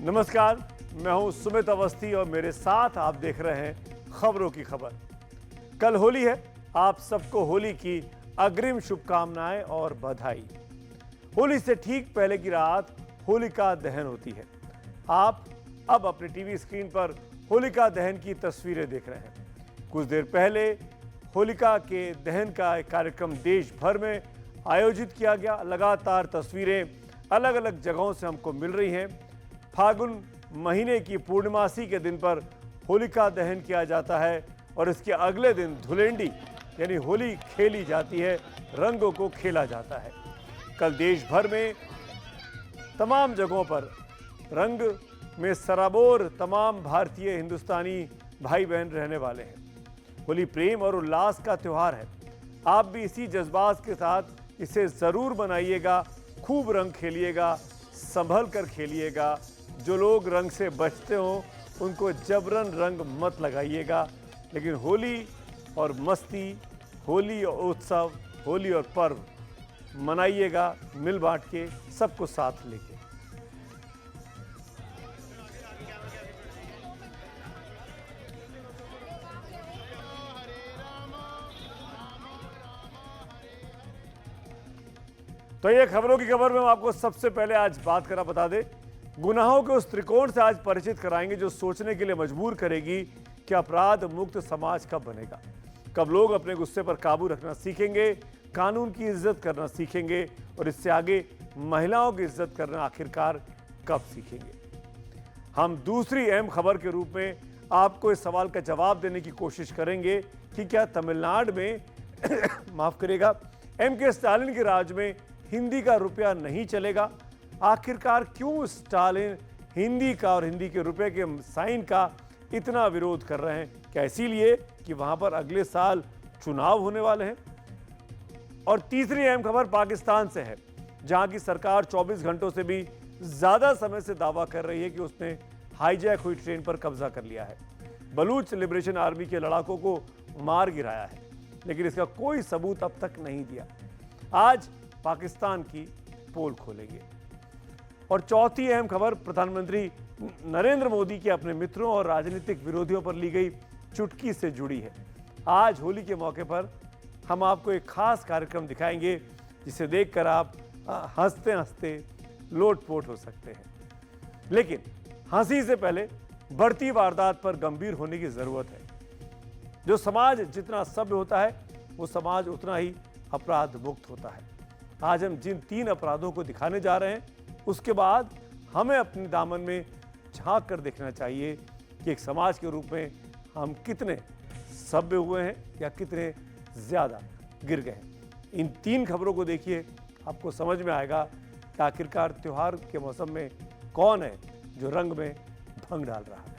नमस्कार, मैं हूं सुमित अवस्थी और मेरे साथ आप देख रहे हैं खबरों की खबर। कल होली है, आप सबको होली की अग्रिम शुभकामनाएं और बधाई। होली से ठीक पहले की रात होलिका दहन होती है। आप अब अपने टीवी स्क्रीन पर होलिका दहन की तस्वीरें देख रहे हैं। कुछ देर पहले होलिका के दहन का एक कार्यक्रम देश भर में आयोजित किया गया। लगातार तस्वीरें अलग अलग जगहों से हमको मिल रही हैं। फागुन महीने की पूर्णिमासी के दिन पर होलिका दहन किया जाता है और इसके अगले दिन धुलेंडी यानी होली खेली जाती है, रंगों को खेला जाता है। कल देश भर में तमाम जगहों पर रंग में सराबोर तमाम भारतीय हिंदुस्तानी भाई बहन रहने वाले हैं। होली प्रेम और उल्लास का त्यौहार है। आप भी इसी जज्बात के साथ इसे ज़रूर मनाइएगा, खूब रंग खेलिएगा, संभल कर खेलिएगा। जो लोग रंग से बचते हों उनको जबरन रंग मत लगाइएगा, लेकिन होली और मस्ती, होली और उत्सव, होली और पर्व मनाइएगा मिल बांट के, सबको साथ लेके। तो ये खबरों की खबर में हम आपको सबसे पहले आज बात करा बता दें, गुनाहों के उस त्रिकोण से आज परिचित कराएंगे जो सोचने के लिए मजबूर करेगी कि अपराध मुक्त समाज कब बनेगा, कब लोग अपने गुस्से पर काबू रखना सीखेंगे, कानून की इज्जत करना सीखेंगे और इससे आगे महिलाओं की इज्जत करना आखिरकार कब सीखेंगे। हम दूसरी अहम खबर के रूप में आपको इस सवाल का जवाब देने की कोशिश करेंगे कि क्या तमिलनाडु में माफ करिएगा, एम.के. स्टालिन के राज में हिंदी का रुपया नहीं चलेगा। आखिरकार क्यों स्टालिन हिंदी का और हिंदी के रुपए के साइन का इतना विरोध कर रहे हैं? क्या इसीलिए कि वहां पर अगले साल चुनाव होने वाले हैं? और तीसरी अहम खबर पाकिस्तान से है, जहां की सरकार 24 घंटों से भी ज्यादा समय से दावा कर रही है कि उसने हाईजैक हुई ट्रेन पर कब्जा कर लिया है, बलूच लिबरेशन आर्मी के लड़ाकों को मार गिराया है, लेकिन इसका कोई सबूत अब तक नहीं दिया। आज पाकिस्तान की पोल खोलेंगे। और चौथी अहम खबर प्रधानमंत्री नरेंद्र मोदी के अपने मित्रों और राजनीतिक विरोधियों पर ली गई चुटकी से जुड़ी है। आज होली के मौके पर हम आपको एक खास कार्यक्रम दिखाएंगे जिसे देखकर आप हंसते हंसते लोटपोट हो सकते हैं। लेकिन हंसी से पहले बढ़ती वारदात पर गंभीर होने की जरूरत है। जो समाज जितना सभ्य होता है वो समाज उतना ही अपराध मुक्त होता है। आज हम जिन 3 अपराधों को दिखाने जा रहे हैं, उसके बाद हमें अपने दामन में झांक कर देखना चाहिए कि एक समाज के रूप में हम कितने सभ्य हुए हैं या कितने ज़्यादा गिर गए हैं। इन 3 खबरों को देखिए, आपको समझ में आएगा कि आखिरकार त्यौहार के मौसम में कौन है जो रंग में भंग डाल रहा है।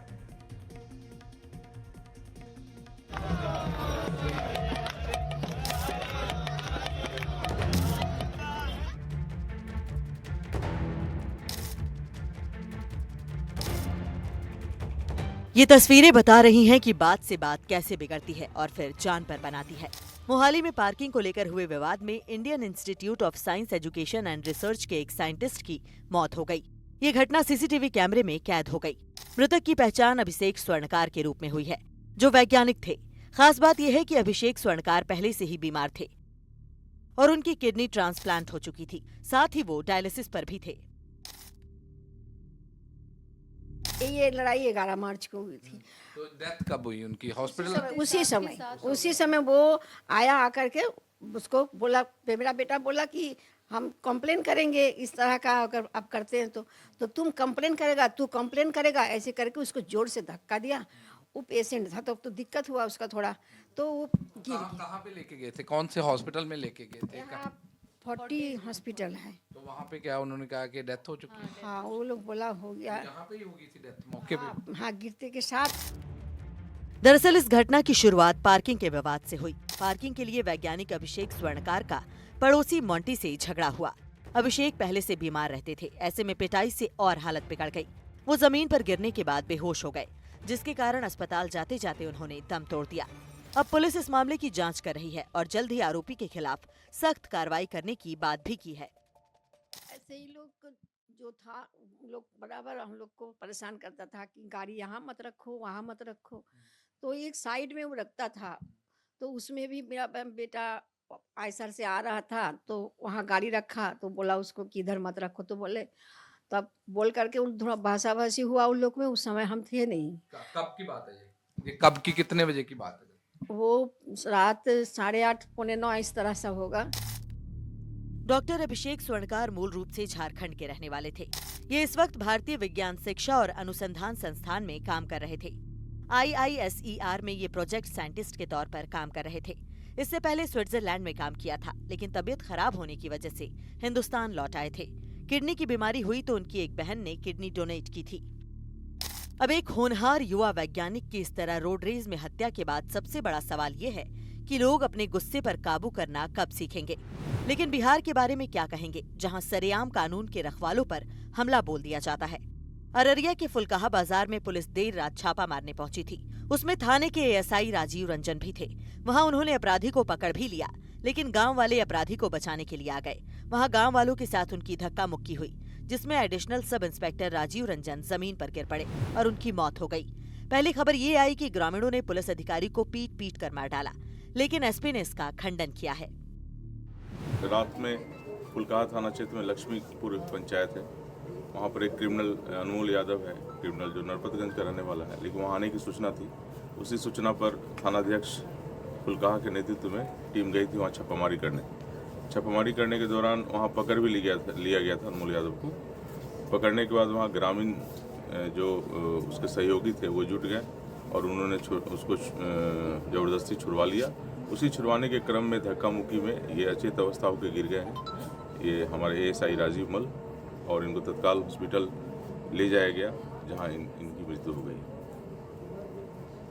ये तस्वीरें बता रही हैं कि बात से बात कैसे बिगड़ती है और फिर जान पर बनाती है। मोहाली में पार्किंग को लेकर हुए विवाद में Indian Institute of science education and research के एक साइंटिस्ट की मौत हो गई। ये घटना सीसीटीवी कैमरे में कैद हो गई। मृतक की पहचान अभिषेक स्वर्णकार के रूप में हुई है, जो वैज्ञानिक थे। खास बात यह है कि अभिषेक स्वर्णकार पहले से ही बीमार थे और उनकी किडनी ट्रांसप्लांट हो चुकी थी, साथ ही वो डायलिसिस पर भी थे। ये लड़ाई 11 मार्च को हुई थी। तो डेथ कब हुई उनकी? हॉस्पिटल? उसी समय वो आया, आकर के उसको बोला, मेरा बेटा बोला कि हम कंप्लेन करेंगे इस तरह का अगर आप करते हैं तो तुम कंप्लेन करेगा, तू कंप्लेन करेगा, ऐसे करके उसको जोर से धक्का दिया। वो पेशेंट था तो दिक्कत हुआ उसका थोड़ा, तो वो गिर गया। कहाँ पे लेके गए थे? कौन से हॉस्पिटल में लेके गए थे? यहाँ 40 हॉस्पिटल है। तो वहाँ पे क्या उन्होंने कहा कि डेथ हो चुकी है? हाँ, वो लोग बोला हो गया। यहाँ पे ही हो गई थी डेथ मौके पे? हाँ, गिरते के साथ। दरअसल इस घटना की शुरुआत पार्किंग के विवाद से हुई। पार्किंग के लिए वैज्ञानिक अभिषेक स्वर्णकार का पड़ोसी मोंटी से झगड़ा हुआ। अभिषेक पहले से बीमार रहते थे, ऐसे में पिटाई से और हालत बिगड़ गई। वो जमीन पर गिरने के बाद बेहोश हो गए, जिसके कारण अस्पताल जाते जाते उन्होंने दम तोड़ दिया। अब पुलिस इस मामले की जांच कर रही है और जल्द ही आरोपी के खिलाफ सख्त कार्रवाई करने की बात भी की है। ऐसे ही लोग जो था उन लोग बराबर हम लोग को परेशान करता था कि गाड़ी यहाँ मत रखो, वहाँ मत रखो। तो एक साइड में वो रखता था। तो उसमें भी मेरा बेटा आयसर से आ रहा था, तो वहाँ गाड़ी रखा तो बोला उसको कि इधर मत रखो, तो बोले, तब बोल करके उन थोड़ा भाषाभाषी हुआ उन लोग में। उस समय हम थे नहीं। कब की बात है ये कब की कितने बजे की बात है? वो रात 8:30 पौने 9 इस तरह से होगा। डॉक्टर अभिषेक स्वर्णकार मूल रूप से झारखंड के रहने वाले थे। ये इस वक्त भारतीय विज्ञान शिक्षा और अनुसंधान संस्थान में काम कर रहे थे। IISER में ये प्रोजेक्ट साइंटिस्ट के तौर पर काम कर रहे थे। इससे पहले स्विट्जरलैंड में काम किया था, लेकिन तबीयत खराब होने की वजह से हिंदुस्तान लौट आए थे। किडनी की बीमारी हुई तो उनकी एक बहन ने किडनी डोनेट की थी। अब एक होनहार युवा वैज्ञानिक की इस तरह रोड रेज में हत्या के बाद सबसे बड़ा सवाल ये है कि लोग अपने गुस्से पर काबू करना कब सीखेंगे। लेकिन बिहार के बारे में क्या कहेंगे, जहां सरेआम कानून के रखवालों पर हमला बोल दिया जाता है। अररिया के फुलकाहा बाजार में पुलिस देर रात छापा मारने पहुंची थी। उसमें थाने के ASI राजीव रंजन भी थे। वहां उन्होंने अपराधी को पकड़ भी लिया, लेकिन गांव वाले अपराधी को बचाने के लिए आ गए। वहां गांव वालों के साथ उनकी धक्का मुक्की हुई, जिसमें additional sub inspector Rajiv Ranjan जमीन पर गिर पड़े और उनकी मौत हो गई। पहली खबर ये आई कि ग्रामीणों ने पुलिस अधिकारी को पीट पीट कर मार डाला, लेकिन SP ने इसका खंडन किया है। रात में फुलकाहा थाना क्षेत्र में लक्ष्मीपुर पंचायत है, वहाँ पर एक क्रिमिनल अनमोल यादव है, क्रिमिनल जो नरपतगंज का रहने वाला है, लेकिन वहाँ आने की सूचना थी। उसी सूचना पर थानाध्यक्ष फुलकाहा के नेतृत्व में टीम गई थी वहाँ छापामारी करने। छापामारी करने के दौरान वहाँ पकड़ भी लिया गया था अनमोल यादव को। पकड़ने के बाद वहाँ ग्रामीण जो उसके सहयोगी थे वो जुट गए और उन्होंने उसको ज़बरदस्ती छुड़वा लिया। उसी छुड़वाने के क्रम में धक्का मुक्की में ये अचेत अवस्था होकर गिर गए हैं। ये हमारे ASI राजीव मल, और इनको तत्काल हॉस्पिटल ले जाया गया, जहां इनकी मृत्यु हो गई।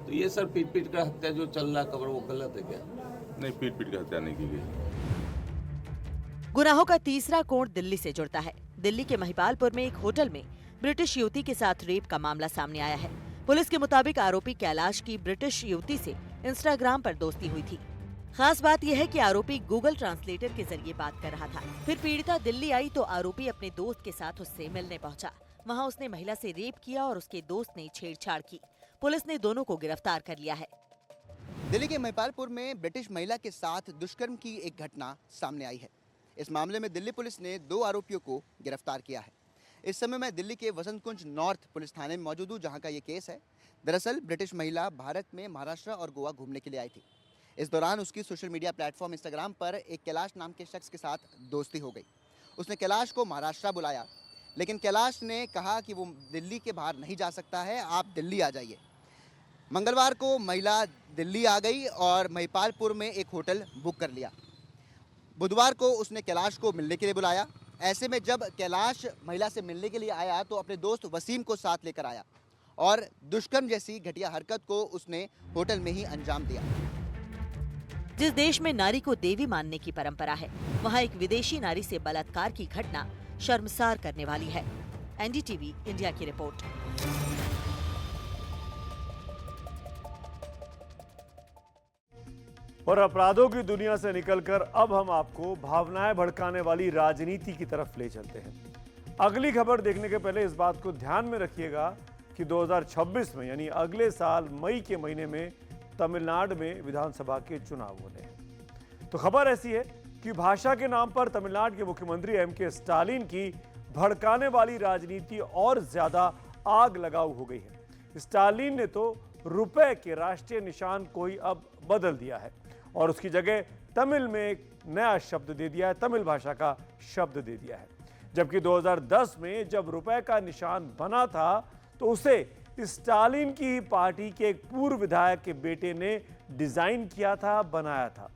तो ये सर पीट पीट कर हत्या जो चल रहा खबर वो गलत है क्या? नहीं, पीट पीट कर हत्या नहीं की गई। गुनाहों का तीसरा कोण दिल्ली से जुड़ता है। दिल्ली के महिपालपुर में एक होटल में ब्रिटिश युवती के साथ रेप का मामला सामने आया है। पुलिस के मुताबिक आरोपी कैलाश की ब्रिटिश युवती से इंस्टाग्राम पर दोस्ती हुई थी। खास बात यह है कि आरोपी गूगल ट्रांसलेटर के जरिए बात कर रहा था। फिर पीड़िता दिल्ली आई तो आरोपी अपने दोस्त के साथ उससे मिलने पहुंचा। वहां उसने महिला से रेप किया और उसके दोस्त ने छेड़छाड़ की। पुलिस ने दोनों को गिरफ्तार कर लिया है। दिल्ली के महिपालपुर में ब्रिटिश महिला के साथ दुष्कर्म की एक घटना सामने आई है। इस मामले में दिल्ली पुलिस ने 2 आरोपियों को गिरफ्तार किया है। इस समय मैं दिल्ली के वसंत कुंज नॉर्थ पुलिस थाने में मौजूद हूँ, जहाँ का ये केस है। दरअसल ब्रिटिश महिला भारत में महाराष्ट्र और गोवा घूमने के लिए आई थी। इस दौरान उसकी सोशल मीडिया प्लेटफॉर्म इंस्टाग्राम पर एक कैलाश नाम के शख्स के साथ दोस्ती हो गई। उसने कैलाश को महाराष्ट्र बुलाया, लेकिन कैलाश ने कहा कि वो दिल्ली के बाहर नहीं जा सकता है, आप दिल्ली आ जाइए। मंगलवार को महिला दिल्ली आ गई और महिपालपुर में एक होटल बुक कर लिया। बुधवार को उसने कैलाश को मिलने के लिए बुलाया। ऐसे में जब कैलाश महिला से मिलने के लिए आया तो अपने दोस्त वसीम को साथ लेकर आया और दुष्कर्म जैसी घटिया हरकत को उसने होटल में ही अंजाम दिया। जिस देश में नारी को देवी मानने की परंपरा है, वहाँ एक विदेशी नारी से बलात्कार की घटना शर्मसार करने वाली है। NDTV इंडिया की रिपोर्ट। और अपराधों की दुनिया से निकलकर अब हम आपको भावनाएं भड़काने वाली राजनीति की तरफ ले चलते हैं। अगली खबर देखने के पहले इस बात को ध्यान में रखिएगा कि 2026 में यानी अगले साल मई के महीने में तमिलनाडु में विधानसभा के चुनाव होने हैं। तो खबर ऐसी है कि भाषा के नाम पर तमिलनाडु के मुख्यमंत्री MK स्टालिन की भड़काने वाली राजनीति और ज्यादा आग लगाऊ हो गई है। स्टालिन ने तो रुपए के राष्ट्रीय निशान को ही अब बदल दिया है और उसकी जगह तमिल में एक नया शब्द दे दिया है, तमिल भाषा का शब्द दे दिया है। जबकि 2010 में जब रुपए का निशान बना था तो उसे स्टालिन की ही पार्टी के एक पूर्व विधायक के बेटे ने डिजाइन किया था, बनाया था।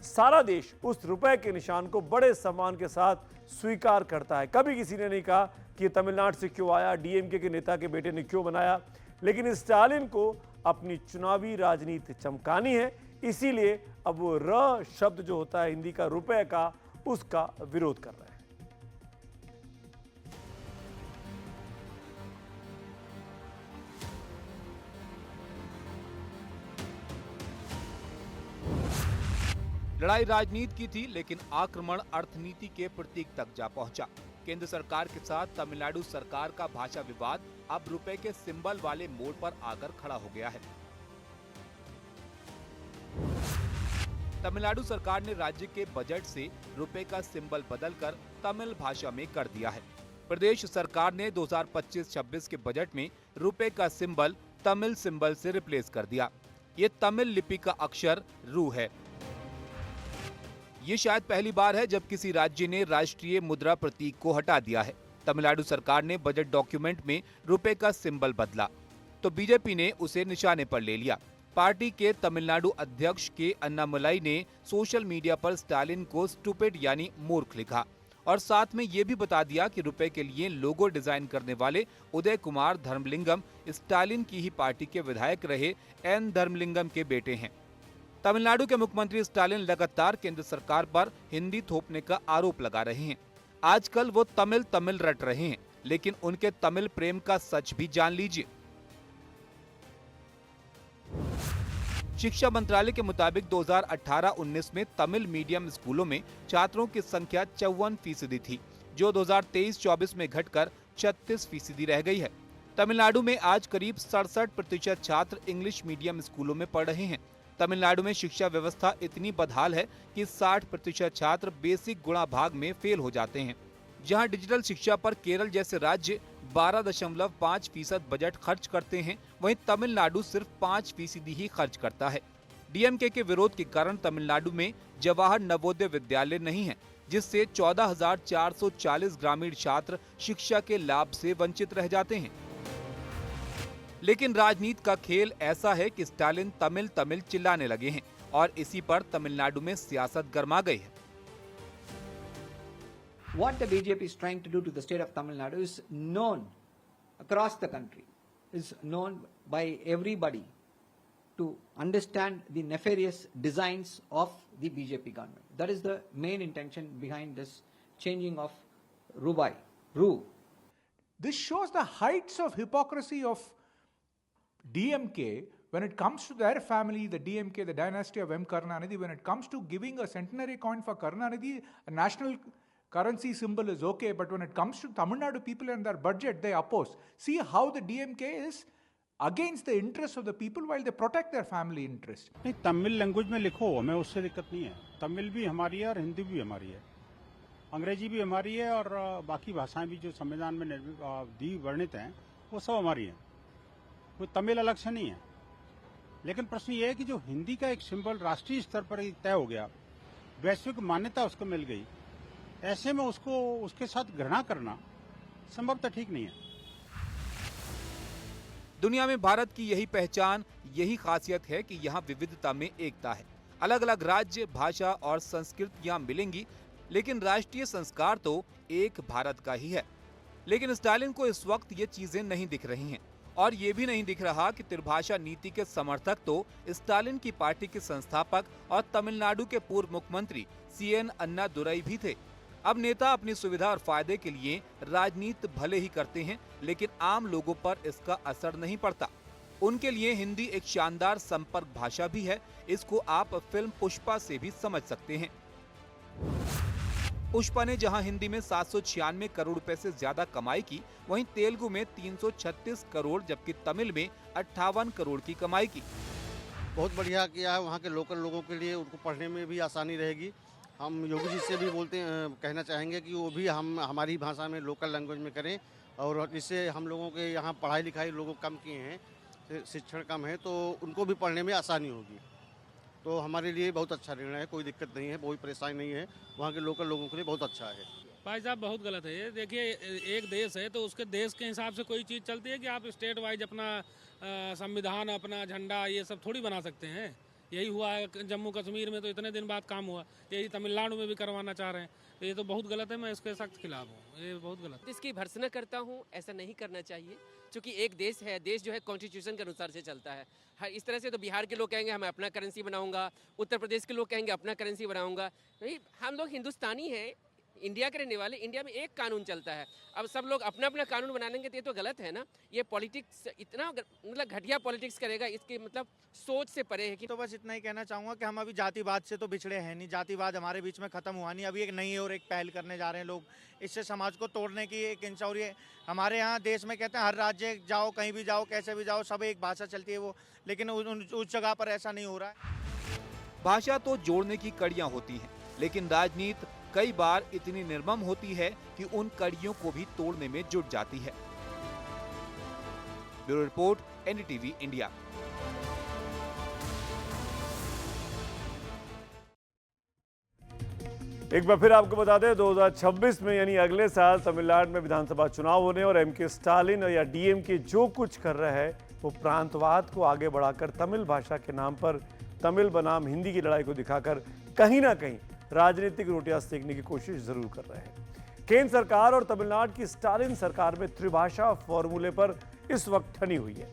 सारा देश उस रुपए के निशान को बड़े सम्मान के साथ स्वीकार करता है। कभी किसी ने नहीं कहा कि ये तमिलनाडु से क्यों आया, DMK के नेता के बेटे ने क्यों बनाया। लेकिन स्टालिन को अपनी चुनावी राजनीति चमकानी है, इसीलिए अब वो र शब्द जो होता है हिंदी का रुपए का, उसका विरोध कर रहे हैं। लड़ाई राजनीति की थी, लेकिन आक्रमण अर्थनीति के प्रतीक तक जा पहुंचा। केंद्र सरकार के साथ तमिलनाडु सरकार का भाषा विवाद अब रुपए के सिंबल वाले मोड़ पर आकर खड़ा हो गया है। तमिलनाडु सरकार ने राज्य के बजट से रुपए का सिंबल बदलकर तमिल भाषा में कर दिया है। प्रदेश सरकार ने 2025-26 के बजट में रुपए का सिंबल तमिल सिंबल से रिप्लेस कर दिया। ये तमिल लिपि का अक्षर रू है। ये शायद पहली बार है जब किसी राज्य ने राष्ट्रीय मुद्रा प्रतीक को हटा दिया है। तमिलनाडु सरकार ने बजट डॉक्यूमेंट में रुपए का सिंबल बदला तो बीजेपी ने उसे निशाने पर ले लिया। पार्टी के तमिलनाडु अध्यक्ष के अन्नामलाई ने सोशल मीडिया पर स्टालिन को स्टूपिड यानी मूर्ख लिखा और साथ में ये भी बता दिया कि रुपए के लिए लोगो डिजाइन करने वाले उदय कुमार धर्मलिंगम स्टालिन की ही पार्टी के विधायक रहे एन धर्मलिंगम के बेटे हैं। तमिलनाडु के मुख्यमंत्री स्टालिन लगातार केंद्र सरकार पर हिंदी थोपने का आरोप लगा रहे हैं। आजकल वो तमिल रट रहे हैं, लेकिन उनके तमिल प्रेम का सच भी जान लीजिए। शिक्षा मंत्रालय के मुताबिक 2018-19 में तमिल मीडियम स्कूलों में छात्रों की संख्या 54% थी, जो 2023-24 में घटकर 36% रह गई है। तमिलनाडु में आज करीब 67% छात्र इंग्लिश मीडियम स्कूलों में पढ़ रहे हैं। तमिलनाडु में शिक्षा व्यवस्था इतनी बदहाल है कि 60% छात्र बेसिक गुणा भाग में फेल हो जाते हैं। जहां डिजिटल शिक्षा पर केरल जैसे राज्य 12.5% बजट खर्च करते हैं, वहीं तमिलनाडु सिर्फ 5% ही खर्च करता है। डीएमके के विरोध के कारण तमिलनाडु में जवाहर नवोदय विद्यालय नहीं है, जिससे 14,440 ग्रामीण छात्र शिक्षा के लाभ से वंचित रह जाते हैं। लेकिन राजनीति का खेल ऐसा है कि स्टालिन तमिल चिल्लाने लगे हैं और इसी पर तमिलनाडु में सियासत गर्मा गई है। What the BJP is trying to do to the state of Tamil Nadu is known across the country, is known by everybody to understand the nefarious designs of the BJP government. That is the main intention behind this changing of Ru. This shows the heights of hypocrisy of DMK when it comes to their family, the DMK, the dynasty of M. Karunanidhi. When it comes to giving a centenary coin for Karunanidhi, a national currency symbol is okay, but when it comes to Tamil Nadu people and their budget, they oppose. See how the DMK is against the interests of the people while they protect their family interest. नहीं, Tamil language में लिखो, हमें उससे दिक्कत नहीं है। तमिल भी हमारी है और हिंदी भी हमारी है, अंग्रेजी भी हमारी है और बाकी भाषाएं भी जो संविधान में दी वर्णित हैं वो सब हमारी हैं। कोई तमिल अलग से नहीं है। लेकिन प्रश्न ये है कि जो हिंदी का एक सिंबल राष्ट्रीय स्तर पर तय हो गया, वैश्विक मान्यता उसको मिल गई, ऐसे में उसको उसके साथ घृणा करना संभवतः ठीक नहीं है। दुनिया में भारत की यही पहचान, यही खासियत है कि यहाँ विविधता में एकता है। अलग अलग राज्य, भाषा और संस्कृतियाँ मिलेंगी, लेकिन राष्ट्रीय संस्कार तो एक भारत का ही है। लेकिन स्टालिन को इस वक्त ये चीजें नहीं दिख रही हैं और ये भी नहीं दिख रहा कि त्रिभाषा नीति के समर्थक तो स्टालिन की पार्टी के संस्थापक और तमिलनाडु के पूर्व मुख्यमंत्री CN अन्नादुरई भी थे। अब नेता अपनी सुविधा और फायदे के लिए राजनीति भले ही करते हैं, लेकिन आम लोगों पर इसका असर नहीं पड़ता। उनके लिए हिंदी एक शानदार संपर्क भाषा भी है। इसको आप फिल्म पुष्पा से भी समझ सकते हैं। पुष्पा ने जहां हिंदी में 796 करोड़ रुपए से ज्यादा कमाई की, वहीं तेलुगु में 336 करोड़ जबकि तमिल में 58 करोड़ की कमाई की। बहुत बढ़िया किया है। वहाँ के लोकल लोगों के लिए उनको पढ़ने में भी आसानी रहेगी। हम योगी जी से भी कहना चाहेंगे कि वो भी हमारी भाषा में लोकल लैंग्वेज में करें और इससे हम लोगों के यहाँ पढ़ाई लिखाई लोगों कम किए हैं, शिक्षण कम है, तो उनको भी पढ़ने में आसानी होगी। तो हमारे लिए बहुत अच्छा निर्णय है, कोई दिक्कत नहीं है, कोई परेशानी नहीं है। वहाँ के लोकल लोगों के लिए बहुत अच्छा है। भाई साहब बहुत गलत है ये। देखिए, एक देश है तो उसके देश के हिसाब से कोई चीज़ चलती है कि आप स्टेट वाइज अपना संविधान, अपना झंडा ये सब थोड़ी बना सकते हैं। यही हुआ है जम्मू कश्मीर में, तो इतने दिन बाद काम हुआ। यही तमिलनाडु में भी करवाना चाह रहे हैं, तो ये तो बहुत गलत है। मैं इसके सख्त खिलाफ हूँ, ये बहुत गलत। इसकी भर्त्सना करता हूँ, ऐसा नहीं करना चाहिए, क्योंकि एक देश है, देश जो है कॉन्स्टिट्यूशन के अनुसार से चलता है। हर इस तरह से तो बिहार के लोग कहेंगे मैं अपना करेंसी बनाऊंगा, उत्तर प्रदेश के लोग कहेंगे अपना करेंसी बनाऊंगा। नहीं, हम लोग हिंदुस्तानी हैं, इंडिया के रहने वाले, इंडिया में एक कानून चलता है। अब सब लोग अपना अपना कानून बना लेंगे तो ये तो गलत है ना। ये पॉलिटिक्स इतना मतलब घटिया पॉलिटिक्स करेगा, इसके मतलब सोच से परे है कि तो बस इतना ही कहना चाहूँगा कि हम अभी जातिवाद से तो बिछड़े हैं नहीं, जातिवाद हमारे बीच में खत्म हुआ नहीं। अभी एक नई और एक पहल करने जा रहे हैं लोग, इससे समाज को तोड़ने की एक इंचा। और ये हमारे यहाँ देश में कहते हैं हर राज्य जाओ, कहीं भी जाओ, कैसे भी जाओ, सब एक भाषा चलती है वो, लेकिन उस जगह पर ऐसा नहीं हो रहा है। भाषा तो जोड़ने की कड़ियां होती हैं, लेकिन राजनीति कई बार इतनी निर्मम होती है कि उन कड़ियों को भी तोड़ने में जुट जाती है। Bureau report, NDTV India. एक बार फिर आपको बता दें 2026 में यानी अगले साल तमिलनाडु में विधानसभा चुनाव होने और एमके स्टालिन या डीएमके जो कुछ कर रहा है वो प्रांतवाद को आगे बढ़ाकर तमिल भाषा के नाम पर तमिल बनाम हिंदी की लड़ाई को दिखाकर कहीं ना कहीं राजनीतिक रोटियां सेकने की कोशिश जरूर कर रहे हैं। केंद्र सरकार और तमिलनाडु की स्टालिन सरकार में त्रिभाषा फॉर्मूले पर इस वक्त ठनी हुई है।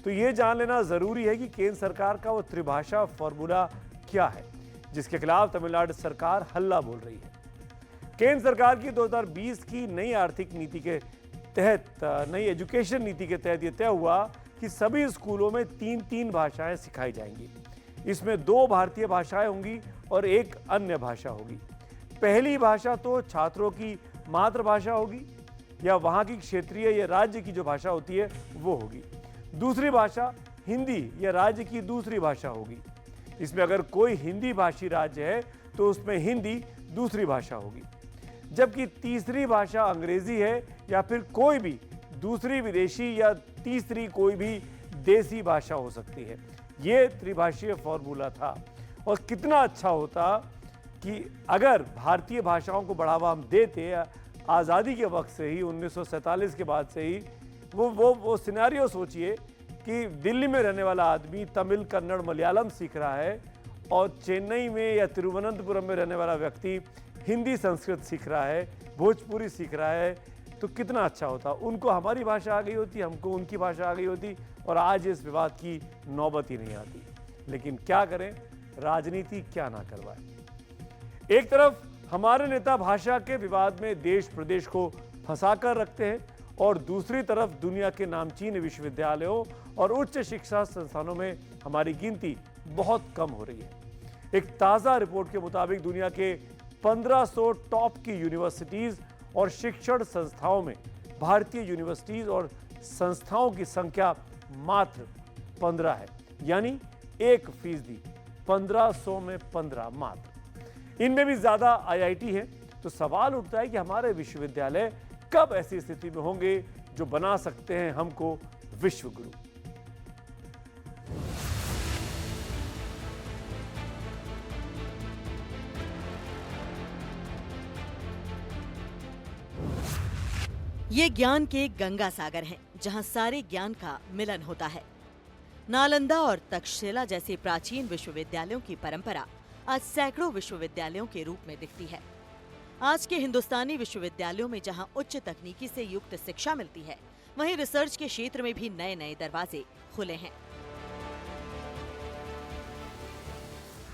तो ये जान लेना जरूरी है कि केंद्र सरकार का वो त्रिभाषा फॉर्मूला क्या है जिसके खिलाफ तमिलनाडु सरकार हल्ला बोल रही है। केंद्र सरकार की 2020 की नई आर्थिक नीति के तहत, नई एजुकेशन नीति के तहत यह तय हुआ कि सभी स्कूलों में 3 भाषाएं सिखाई जाएंगी। इसमें 2 भारतीय भाषाएं होंगी और 1 अन्य भाषा होगी। पहली भाषा तो छात्रों की मातृभाषा होगी या वहां की क्षेत्रीय या राज्य की जो भाषा होती है वो होगी। दूसरी भाषा हिंदी या राज्य की दूसरी भाषा होगी। इसमें अगर कोई हिंदी भाषी राज्य है तो उसमें हिंदी दूसरी भाषा होगी, जबकि तीसरी भाषा अंग्रेजी है या फिर कोई भी दूसरी विदेशी या तीसरी कोई भी देसी भाषा हो सकती है। ये त्रिभाषीय फॉर्मूला था और कितना अच्छा होता कि अगर भारतीय भाषाओं को बढ़ावा हम देते आज़ादी के वक्त से ही, 1947 के बाद से ही। वो सिनेरियो सोचिए कि दिल्ली में रहने वाला आदमी तमिल, कन्नड़, मलयालम सीख रहा है और चेन्नई में या तिरुवनंतपुरम में रहने वाला व्यक्ति हिंदी, संस्कृत सीख रहा है, भोजपुरी सीख रहा है, तो कितना अच्छा होता। उनको हमारी भाषा आ गई होती, हमको उनकी भाषा आ गई होती और आज इस विवाद की नौबत ही नहीं आती। लेकिन क्या करें, राजनीति क्या ना करवाए। एक तरफ हमारे नेता भाषा के विवाद में देश प्रदेश को फंसाकर रखते हैं और दूसरी तरफ दुनिया के नामचीन विश्वविद्यालयों और उच्च शिक्षा संस्थानों में हमारी गिनती बहुत कम हो रही है। एक ताज़ा रिपोर्ट के मुताबिक दुनिया के 1500 टॉप की यूनिवर्सिटीज़ और शिक्षण संस्थाओं में भारतीय यूनिवर्सिटीज़ और संस्थाओं की संख्या मात्र 15 है, यानी 1%। 1500 में 15 मात्र। इनमें भी ज़्यादा आईआईटी है। तो सवाल उठता है कि हमारे विश्वविद्यालय कब ऐसी स्थिति में होंगे जो बना सकते हैं हमको विश्व गुरु। ये ज्ञान के गंगा सागर हैं, जहां सारे ज्ञान का मिलन होता है। नालंदा और तक्षशिला जैसे प्राचीन विश्वविद्यालयों की परंपरा आज सैकड़ों विश्वविद्यालयों के रूप में दिखती है। आज के हिंदुस्तानी विश्वविद्यालयों में जहां उच्च तकनीकी से युक्त शिक्षा मिलती है, वहीं रिसर्च के क्षेत्र में भी नए नए दरवाजे खुले हैं।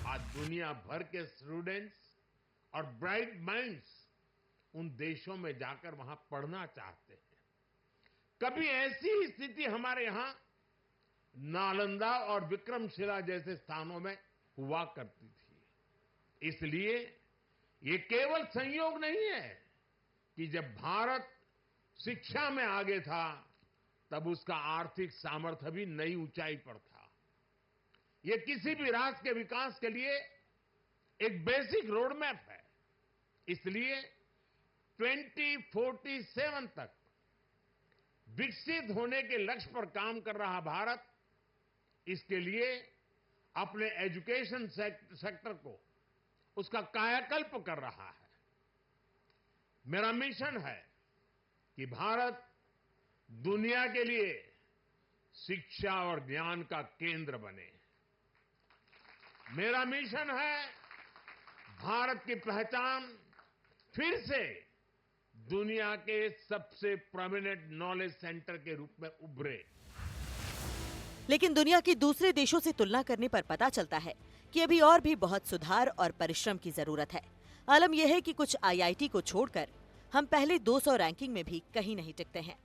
आज दुनिया भर के स्टूडेंट्स और ब्राइट माइंड्स उन देशों में जाकर वहां पढ़ना चाहते हैं। कभी ऐसी स्थिति हमारे यहां नालंदा और विक्रमशिला जैसे स्थानों में हुआ करती थी। इसलिए ये केवल संयोग नहीं है कि जब भारत शिक्षा में आगे था तब उसका आर्थिक सामर्थ्य भी नई ऊंचाई पर था। ये किसी भी राष्ट्र के विकास के लिए एक बेसिक रोड मैप है। इसलिए 2047 तक विकसित होने के लक्ष्य पर काम कर रहा भारत इसके लिए अपने एजुकेशन सेक्टर को उसका कायाकल्प कर रहा है। मेरा मिशन है कि भारत दुनिया के लिए शिक्षा और ज्ञान का केंद्र बने। मेरा मिशन है भारत की पहचान फिर से दुनिया के सबसे प्रोमिनेंट नॉलेज सेंटर के रूप में उभरे। लेकिन दुनिया के दूसरे देशों से तुलना करने पर पता चलता है कि अभी और भी बहुत सुधार और परिश्रम की जरूरत है। आलम यह है कि कुछ IIT को छोड़कर हम पहले 200 रैंकिंग में भी कहीं नहीं टिकते हैं।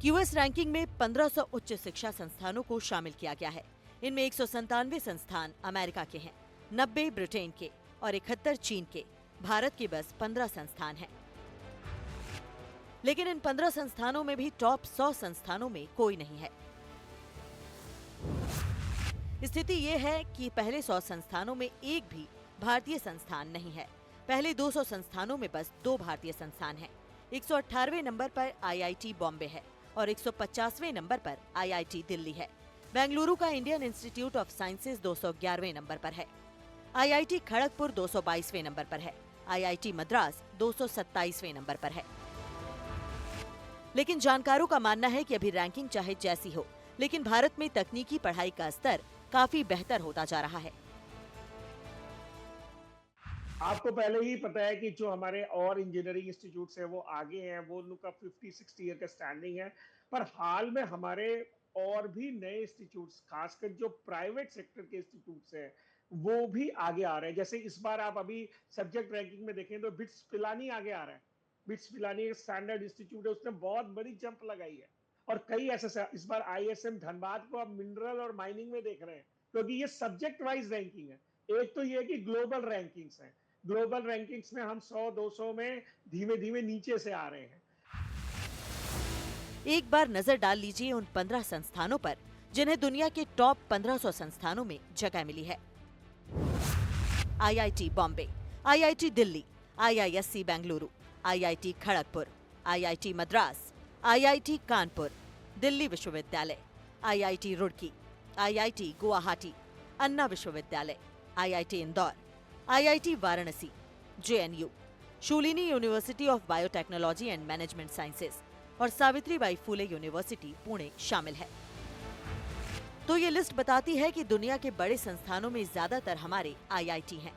QS रैंकिंग में 1500 उच्च शिक्षा संस्थानों को शामिल किया गया है। इनमें 197 संस्थान अमेरिका के हैं, 90 ब्रिटेन के और 71 चीन के। भारत के बस 15 संस्थान हैं। लेकिन इन 15 संस्थानों में भी टॉप 100 संस्थानों में कोई नहीं है। स्थिति ये है कि पहले 100 संस्थानों में एक भी भारतीय संस्थान नहीं है। पहले 200 संस्थानों में बस 2 भारतीय संस्थान हैं। 118वें नंबर पर IIT बॉम्बे है और 150वें नंबर पर IIT दिल्ली है। बेंगलुरु का इंडियन इंस्टीट्यूट ऑफ साइंसेज 211वें नंबर पर है। IIT खड़गपुर 222वें नंबर पर है। IIT मद्रास 227वें नंबर पर है। लेकिन जानकारों का मानना है कि अभी रैंकिंग चाहे जैसी हो, लेकिन भारत में तकनीकी पढ़ाई का स्तर काफी बेहतर होता जा रहा है। आपको पहले ही पता है कि जो हमारे और इंजीनियरिंग इंस्टीट्यूट्स हैं वो आगे हैं, वो उनका 50-60 ईयर का स्टैंडिंग है। पर हाल में हमारे और भी नए इंस्टीट्यूट्स, खासकर जो प्राइवेट सेक्टर के इंस्टीट्यूट्स हैं, वो भी आगे आ रहे हैं। जैसे इस बार आप अभी सब्जेक्ट रैंकिंग में देखें तो बिट्स पिलानी आगे आ रहा है। बिट्स पिलानी एक स्टैंडर्ड इंस्टीट्यूट है, उसने बहुत बड़ी जंप लगाई है। और कई ऐसे इस बार ISM धनबाद को आप मिनरल और माइनिंग में देख रहे हैं, क्योंकि ये सब्जेक्ट वाइज रैंकिंग है। एक तो ये कि ग्लोबल रैंकिंग्स हैं, ग्लोबल रैंकिंग्स में हम 100-200 में धीमे धीमे नीचे से आ रहे हैं। एक बार नजर डाल लीजिए उन 15 संस्थानों पर जिन्हें दुनिया के टॉप 1500 संस्थानों में जगह मिली है। IIT Bombay, IIT Delhi, IISc Bengaluru, IIT Kharagpur, IIT Madras, IIT Kanpur, Delhi विश्वविद्यालय, IIT रुड़की, IIT गुवाहाटी, अन्ना विश्वविद्यालय, IIT Indore, IIT Varanasi, JNU, Shoolini university of biotechnology and management sciences और सावित्रीबाई फुले यूनिवर्सिटी पुणे शामिल है। तो ये लिस्ट बताती है कि दुनिया के बड़े संस्थानों में ज्यादातर हमारे IIT हैं।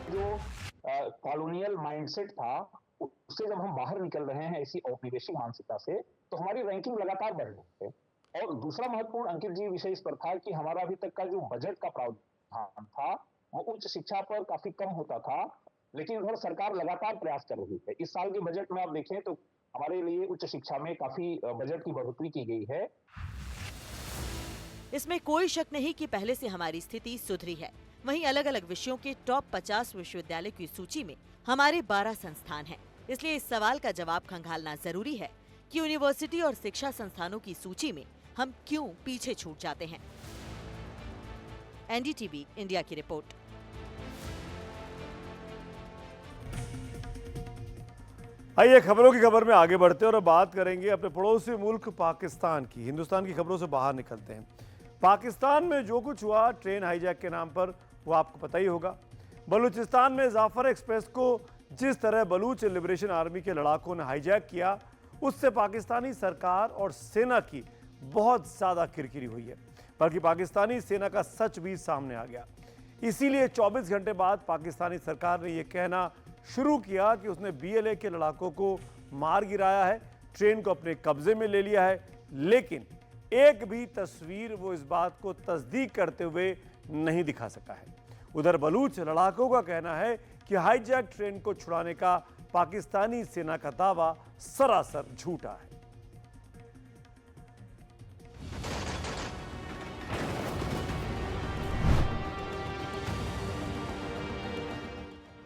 जो कॉलोनियल माइंडसेट था, उससे जब हम बाहर निकल रहे हैं ऐसी औपनिवेशिक मानसिकता से, तो हमारी रैंकिंग लगातार बढ़ रही है। और दूसरा महत्वपूर्ण अंकित जी विषय इस पर था कि हमारा अभी तक का जो बजट का प्रावधान था वो उच्च शिक्षा पर काफी कम होता था, लेकिन उधर सरकार लगातार प्रयास कर रही है। इस साल के बजट में आप देखें तो हमारे लिए उच्च शिक्षा में काफी बजट की बढ़ोतरी की गई है। इसमें कोई शक नहीं कि पहले से हमारी स्थिति सुधरी है। वहीं अलग अलग विषयों के टॉप 50 विश्वविद्यालय की सूची में हमारे 12 संस्थान हैं। इसलिए इस सवाल का जवाब खंगालना जरूरी है कि यूनिवर्सिटी और शिक्षा संस्थानों की सूची में हम क्यों पीछे छूट जाते हैं। NDTV इंडिया की रिपोर्ट। आइए खबरों की खबर में आगे बढ़ते हैं और अब बात करेंगे अपने पड़ोसी मुल्क पाकिस्तान की। हिंदुस्तान की खबरों से बाहर निकलते हैं। पाकिस्तान में जो कुछ हुआ ट्रेन हाईजैक के नाम पर, वो आपको पता ही होगा। बलूचिस्तान में जाफर एक्सप्रेस को जिस तरह बलूच लिबरेशन आर्मी के लड़ाकों ने हाईजैक किया, उससे पाकिस्तानी सरकार और सेना की बहुत ज़्यादा किरकिरी हुई है। बल्कि पाकिस्तानी सेना का सच भी सामने आ गया। इसीलिए 24 घंटे बाद पाकिस्तानी सरकार ने यह कहना शुरू किया कि उसने BLA के लड़ाकों को मार गिराया है, ट्रेन को अपने कब्जे में ले लिया है। लेकिन एक भी तस्वीर वो इस बात को तस्दीक करते हुए नहीं दिखा सका है। उधर बलूच लड़ाकों का कहना है कि हाईजैक ट्रेन को छुड़ाने का पाकिस्तानी सेना का दावा सरासर झूठा है।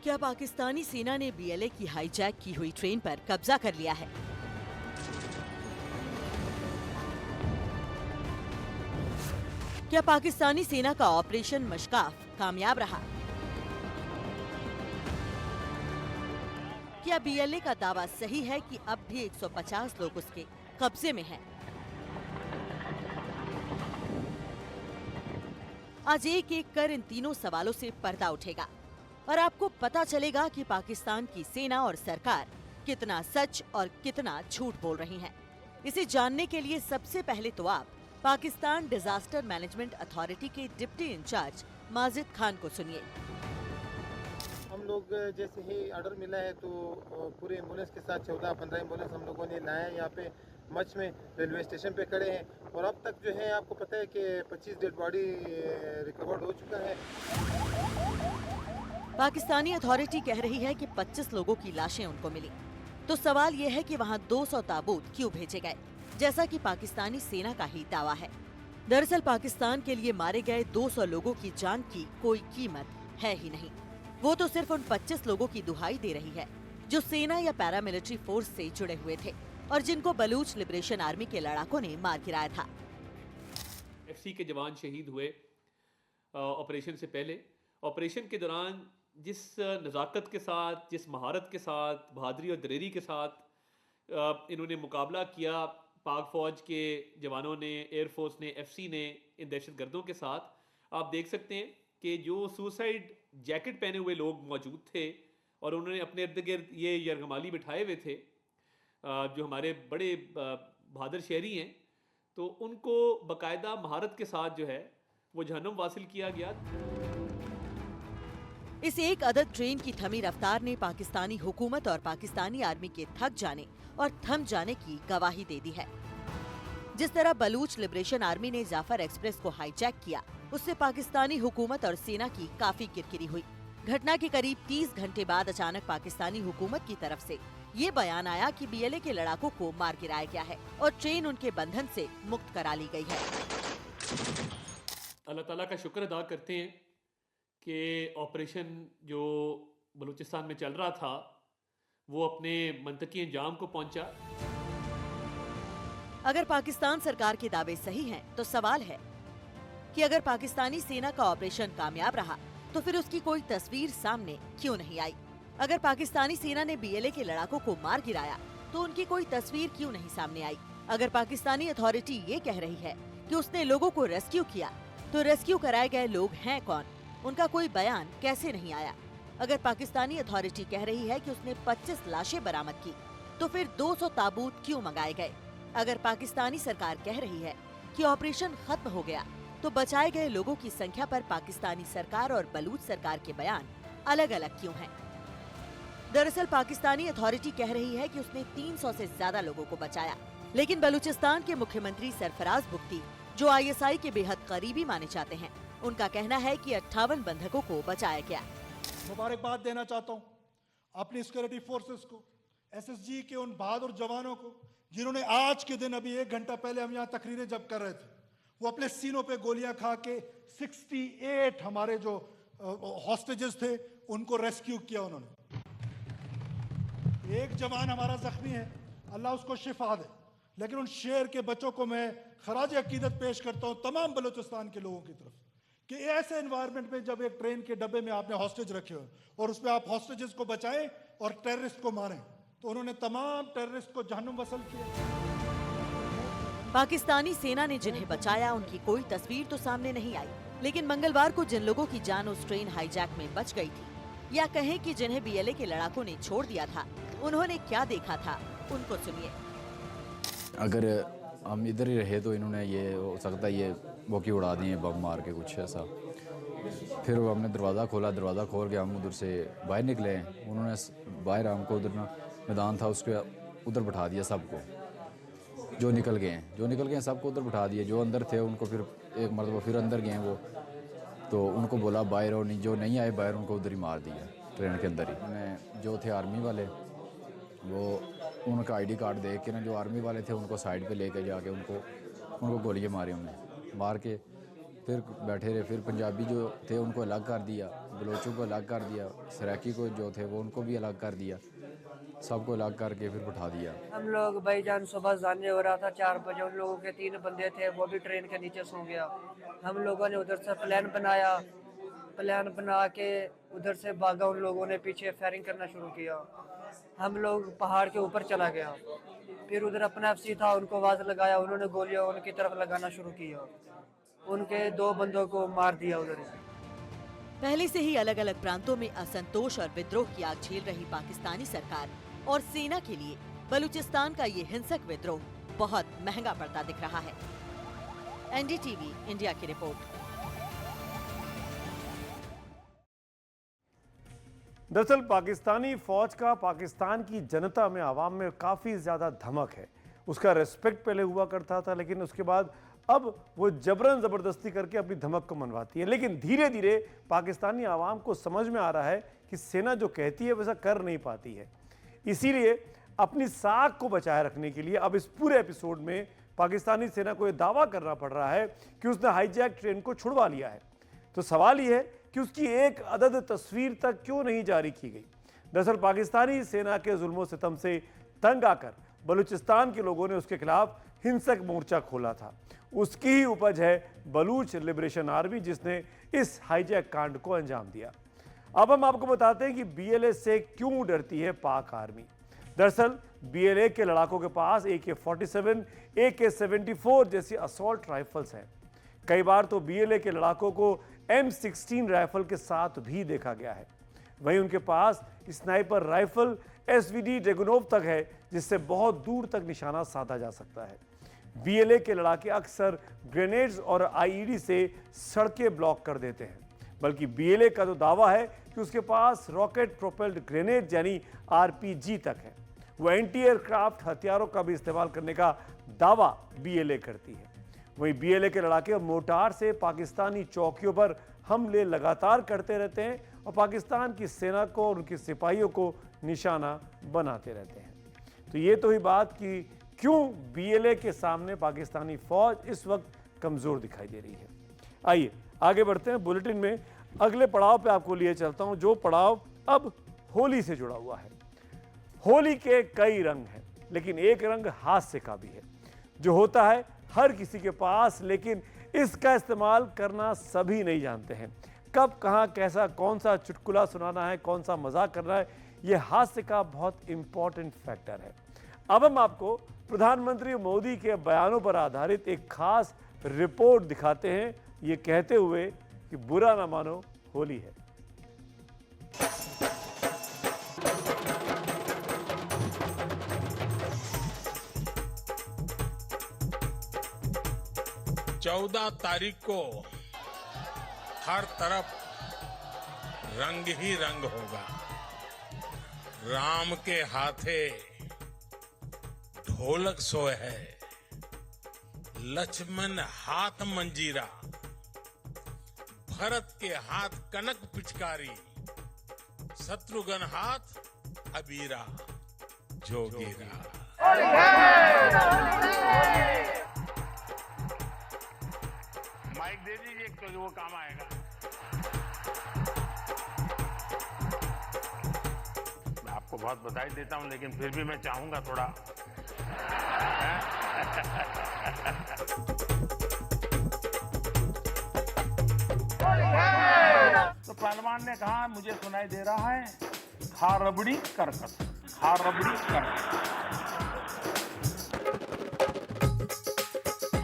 क्या पाकिस्तानी सेना ने BLA की हाईजैक की हुई ट्रेन पर कब्जा कर लिया है? क्या पाकिस्तानी सेना का ऑपरेशन मशकाफ कामयाब रहा? क्या BLA का दावा सही है कि अब भी 150 लोग उसके कब्जे में हैं? आज एक एक कर इन तीनों सवालों से पर्दा उठेगा और आपको पता चलेगा कि पाकिस्तान की सेना और सरकार कितना सच और कितना झूठ बोल रही हैं। इसे जानने के लिए सबसे पहले तो आप पाकिस्तान डिजास्टर मैनेजमेंट अथॉरिटी के डिप्टी इंचार्ज माजिद खान को सुनिए। हम लोग जैसे ही ऑर्डर मिला है तो पूरे एम्बुलेंस के साथ 14-15 एम्बुलेंस हम लोगों ने लाया यहाँ पे मच में रेलवे स्टेशन पे खड़े हैं और अब तक जो है आपको पता है कि 25 डेड बॉडी रिकवर्ड हो चुका है। पाकिस्तानी अथॉरिटी कह रही है कि 25 लोगों की लाशें उनको मिली। तो सवाल ये है कि वहाँ 200 ताबूत क्यों भेजे गए, जैसा कि पाकिस्तानी सेना का ही दावा है। दरअसल पाकिस्तान के लिए मारे गए 200 लोगों की जान की कोई कीमत है ही नहीं। वो तो सिर्फ उन 25 लोगों की दुहाई दे रही है जो सेना या पैरामिलिट्री फोर्स से जुड़े हुए थे और जिनको बलूच लिबरेशन आर्मी के लड़ाकों ने मार गिराया था। एफसी के जवान शहीद हुए ऑपरेशन से पहले। ऑपरेशन के दौरान जिस नज़ाकत के साथ, जिस महारत के साथ, बहादुरी और दलेरी के साथ इन्होंने मुकाबला किया पाक फ़ौज के जवानों ने, एयरफोर्स ने, एफसी ने इन दहशतगर्दों के साथ, आप देख सकते हैं कि जो सुसाइड जैकेट पहने हुए लोग मौजूद थे और उन्होंने अपने इर्द गिर्द ये यरगमाली बिठाए हुए थे जो हमारे बड़े बहादुर शहरी हैं, तो उनको बाकायदा महारत के साथ जो है वो जहन्नुम वासिल किया गया। इस एक अदद ट्रेन की थमी रफ्तार ने पाकिस्तानी हुकूमत और पाकिस्तानी आर्मी के थक जाने और थम जाने की गवाही दे दी है। जिस तरह बलूच लिबरेशन आर्मी ने जाफर एक्सप्रेस को हाईजैक किया, उससे पाकिस्तानी हुकूमत और सेना की काफी किरकिरी हुई। घटना के करीब 30 घंटे बाद अचानक पाकिस्तानी हुकूमत की तरफ से ये बयान आया कि बीएलए के लड़ाकों को मार गिराया गया है और ट्रेन उनके बंधन से मुक्त करा ली गई है। अल्लाह ताला का शुक्र अदा करते हैं कि ऑपरेशन जो बलूचिस्तान में चल रहा था वो अपने मंतकी अंजाम को पहुंचा। अगर पाकिस्तान सरकार के दावे सही हैं, तो सवाल है कि अगर पाकिस्तानी सेना का ऑपरेशन कामयाब रहा तो फिर उसकी कोई तस्वीर सामने क्यों नहीं आई? अगर पाकिस्तानी सेना ने बीएलए के लड़ाकों को मार गिराया तो उनकी कोई तस्वीर क्यों नहीं सामने आई? अगर पाकिस्तानी अथॉरिटी ये कह रही है कि उसने लोगों को रेस्क्यू किया, तो रेस्क्यू कराए गए लोग हैं कौन? उनका कोई बयान कैसे नहीं आया? अगर पाकिस्तानी अथॉरिटी कह रही है कि उसने 25 लाशें बरामद की, तो फिर 200 ताबूत क्यों मंगाए गए? अगर पाकिस्तानी सरकार कह रही है कि ऑपरेशन खत्म हो गया, तो बचाए गए लोगों की संख्या पर पाकिस्तानी सरकार और बलूच सरकार के बयान अलग अलग क्यों हैं? दरअसल पाकिस्तानी अथॉरिटी कह रही है कि उसने 300 से ज्यादा लोगों को बचाया, लेकिन बलूचिस्तान के मुख्यमंत्री सरफराज बुख्ती, जो आईएसआई के बेहद करीबी माने जाते हैं, उनका कहना है कि 58 बंधकों को बचाया गया। मुबारकबाद देना चाहता हूँ अपनी सिक्योरिटी फोर्सेस को, एसएसजी के उन बहादुर जवानों को जिन्होंने आज के दिन, अभी 1 घंटा पहले हम यहाँ तकरीरें जब कर रहे थे, वो अपने सीनों पे गोलियां खा के 68 हमारे जो हॉस्टेजेस थे उनको रेस्क्यू किया उन्होंने। एक जवान हमारा जख्मी है, अल्लाह उसको शिफा दे, लेकिन उन शेर के बच्चों को मैं खराज अकीदत पेश करता हूँ तमाम बलूचिस्तान के लोगों की तरफ कि ऐसे एनवायरनमेंट में जब एक ट्रेन के डब्बे में आपने हॉस्टेज रखे हो और उसमें आप हॉस्टेजेस को बचाएं और टेररिस्ट को मारें, तो उन्होंने तमाम टेररिस्ट को जहन्नुम वसल किया। पाकिस्तानी सेना ने जिन्हें बचाया उनकी कोई तस्वीर तो सामने नहीं आई, लेकिन मंगलवार को जिन लोगों की जान उस ट्रेन हाईजैक में बच गई थी, या कहें कि जिन्हें बीएलए के लड़ाकों ने छोड़ दिया था, उन्होंने क्या देखा था, उनको सुनिए। अगर हम इधर ही रहे तो इन्होंने ये हो सकता है ये बोकी उड़ा दिए बम मार के कुछ ऐसा। फिर हमने दरवाज़ा खोला, दरवाज़ा खोल के हम उधर से बाहर निकले। उन्होंने बाहर हमको उधर ना मैदान था उसके उधर बैठा दिया सबको, जो निकल गए सबको उधर बैठा दिए। जो अंदर थे उनको फिर एक मरतबा फिर अंदर गए वो, तो उनको बोला बाहर, और जो नहीं आए बाहर उनको उधर ही मार दिया ट्रेन के अंदर ही। मैं जो थे आर्मी वाले, वो उनका आईडी कार्ड देख के ना जो आर्मी वाले थे उनको साइड पे लेके जाके उनको गोलियां मारे, उन्हें मार के फिर बैठे रहे। फिर पंजाबी जो थे उनको अलग कर दिया, बलोचों को अलग कर दिया, सराकी को जो थे वो उनको भी अलग कर दिया, सबको अलग करके फिर बैठा दिया। हम लोग भाईजान सुबह जाने हो रहा था 4 बजे, उन लोगों के 3 बंदे थे, वो भी ट्रेन के नीचे सो गया। हम लोगों ने उधर से प्लान बना के उधर से भागा, उन लोगों ने पीछे फायरिंग करना शुरू किया। हम लोग पहाड़ के ऊपर चला गया, फिर उधर अपना एफसी था, उनको आवाज़ लगाया, उन्होंने गोलियां उनकी तरफ लगाना शुरू किया, उनके 2 बंदों को मार दिया उधर। पहले से ही अलग अलग प्रांतों में असंतोष और विद्रोह की आग झेल रही पाकिस्तानी सरकार और सेना के लिए बलूचिस्तान का ये हिंसक विद्रोह बहुत महंगा पड़ता दिख रहा है। एनडीटीवी इंडिया की रिपोर्ट। दरअसल पाकिस्तानी फौज का पाकिस्तान की जनता में, आवाम में काफ़ी ज़्यादा धमक है। उसका रेस्पेक्ट पहले हुआ करता था, लेकिन उसके बाद अब वो जबरन ज़बरदस्ती करके अपनी धमक को मनवाती है। लेकिन धीरे धीरे पाकिस्तानी आवाम को समझ में आ रहा है कि सेना जो कहती है वैसा कर नहीं पाती है। इसीलिए अपनी साख को बचाए रखने के लिए अब इस पूरे एपिसोड में पाकिस्तानी सेना को यह दावा करना पड़ रहा है कि उसने हाईजैक ट्रेन को छुड़वा लिया है। तो सवाल यह है कि उसकी एक अदद तस्वीर तक क्यों नहीं जारी की गई। दरअसल पाकिस्तानी सेना के जुल्मों सितम से तंग आकर बलूचिस्तान के लोगों ने उसके खिलाफ हिंसक मोर्चा खोला था। उसकी ही उपज है बलूच लिबरेशन आर्मी, जिसने इस हाईजैक कांड को अंजाम दिया। अब हम आपको बताते हैं कि बीएलए से क्यों डरती है पाक आर्मी। दरअसल बीएलए के लड़ाकों के पास AK-47, AK-74 जैसी असॉल्ट राइफल्स हैं। कई बार तो बीएलए के लड़ाकों को M16 राइफल के साथ भी देखा गया है। वहीं उनके पास स्नाइपर राइफल SVD ड्रैगनोव तक है, जिससे बहुत दूर तक निशाना साधा जा सकता है। बीएलए के लड़ाके अक्सर ग्रेनेड्स और IED से सड़कें ब्लॉक कर देते हैं। बल्कि बीएलए का तो दावा है कि उसके पास रॉकेट प्रोपेल्ड ग्रेनेड यानी RPG तक है। वो एंटी एयरक्राफ्ट हथियारों का भी इस्तेमाल करने का दावा बीएलए करती है। वहीं बीएलए के लड़ाके मोर्टार से पाकिस्तानी चौकियों पर हमले लगातार करते रहते हैं और पाकिस्तान की सेना को और उनके सिपाहियों को निशाना बनाते रहते हैं। तो ये तो ही बात कि क्यों बीएलए के सामने पाकिस्तानी फौज इस वक्त कमजोर दिखाई दे रही है। आइए आगे बढ़ते हैं बुलेटिन में। अगले पड़ाव पे आपको लिए चलता हूं, जो पड़ाव अब होली से जुड़ा हुआ है। होली के कई रंग हैं, लेकिन एक रंग हास्य का भी है, जो होता है हर किसी के पास, लेकिन इसका इस्तेमाल करना सभी नहीं जानते हैं। कब, कहां, कैसा, कौन सा चुटकुला सुनाना है, कौन सा मजाक करना है, यह हास्य का बहुत इंपॉर्टेंट फैक्टर है। अब हम आपको प्रधानमंत्री मोदी के बयानों पर आधारित एक खास रिपोर्ट दिखाते हैं, ये कहते हुए कि बुरा ना मानो होली है। चौदह तारीख को हर तरफ रंग ही रंग होगा। राम के हाथे ढोलक सोए है, लक्ष्मण हाथ मंजीरा, भरत के हाथ कनक पिचकारी, शत्रुघ्न हाथ अबीरा जोगीरा। माइक दे दीजिए तो वो काम आएगा। मैं आपको बहुत बधाई देता हूं, लेकिन फिर भी मैं चाहूंगा थोड़ा तो पहलवान ने कहा, मुझे सुनाई दे रहा है खा रबड़ी करकट, खा रबड़ी करकट।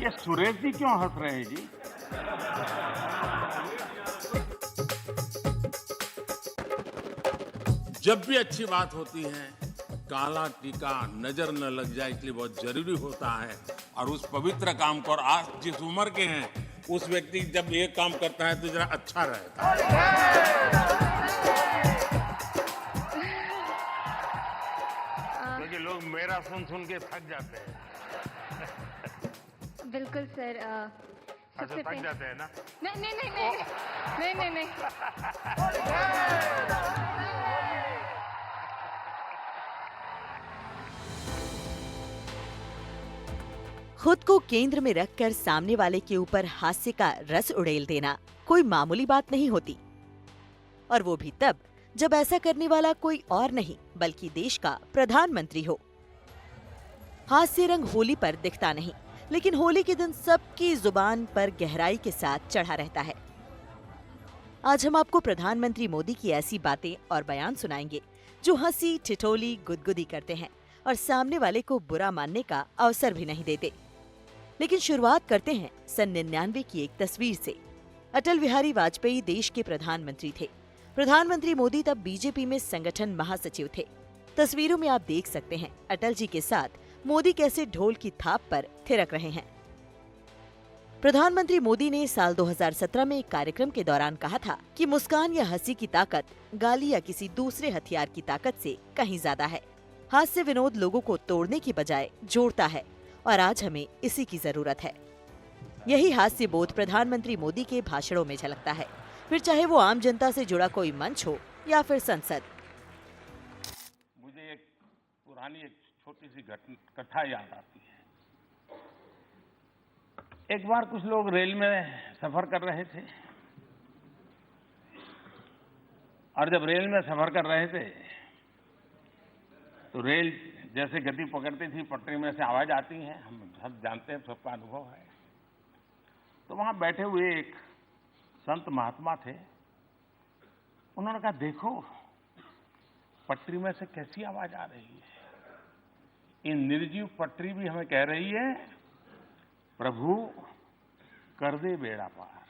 ये सुरेश जी क्यों हंस रहे हैं जी? जब भी अच्छी बात होती है, काला टीका नजर न लग जाए, इसलिए बहुत जरूरी होता है। और उस पवित्र काम को, और आज जिस उम्र के हैं, उस व्यक्ति जब ये काम करता है तो जरा अच्छा रहता है। क्योंकि लोग मेरा सुन सुन के थक जाते हैं। बिल्कुल सर। अच्छा, थक जाते हैं ना? नहीं नहीं नहीं नहीं नहीं नहीं खुद को केंद्र में रखकर सामने वाले के ऊपर हास्य का रस उड़ेल देना कोई मामूली बात नहीं होती, और वो भी तब जब ऐसा करने वाला कोई और नहीं बल्कि देश का प्रधानमंत्री हो। हास्य रंग होली पर दिखता नहीं, लेकिन होली के दिन सबकी जुबान पर गहराई के साथ चढ़ा रहता है। आज हम आपको प्रधानमंत्री मोदी की ऐसी बातें और बयान सुनाएंगे जो हंसी ठिठोली गुदगुदी करते हैं और सामने वाले को बुरा मानने का अवसर भी नहीं देते। लेकिन शुरुआत करते हैं सन 99 की एक तस्वीर से। अटल बिहारी वाजपेयी देश के प्रधानमंत्री थे। प्रधानमंत्री मोदी तब बीजेपी में संगठन महासचिव थे। तस्वीरों में आप देख सकते हैं अटल जी के साथ मोदी कैसे ढोल की थाप पर थिरक रहे हैं। प्रधानमंत्री मोदी ने साल 2017 में एक कार्यक्रम के दौरान कहा था कि मुस्कान या हंसी की ताकत गाली या किसी दूसरे हथियार की ताकत से कहीं ज्यादा है। हास्य विनोद लोगों को तोड़ने की बजाय जोड़ता है और आज हमें इसी की जरूरत है। यही हास्य बोध प्रधानमंत्री मोदी के भाषणों में झलकता है, फिर चाहे वो आम जनता से जुड़ा कोई मंच हो या फिर संसद। मुझे एक पुरानी छोटी सी कथा याद आती है। एक बार कुछ लोग रेल में सफर कर रहे थे और जब रेल में सफर कर रहे थे तो रेल जैसे गति पकड़ती थी, पटरी में से आवाज आती है, हम सब जानते हैं, सबका अनुभव है। तो वहां बैठे हुए एक संत महात्मा थे। उन्होंने कहा, देखो पटरी में से कैसी आवाज आ रही है, ये निर्जीव पटरी भी हमें कह रही है, प्रभु कर दे बेड़ा पार।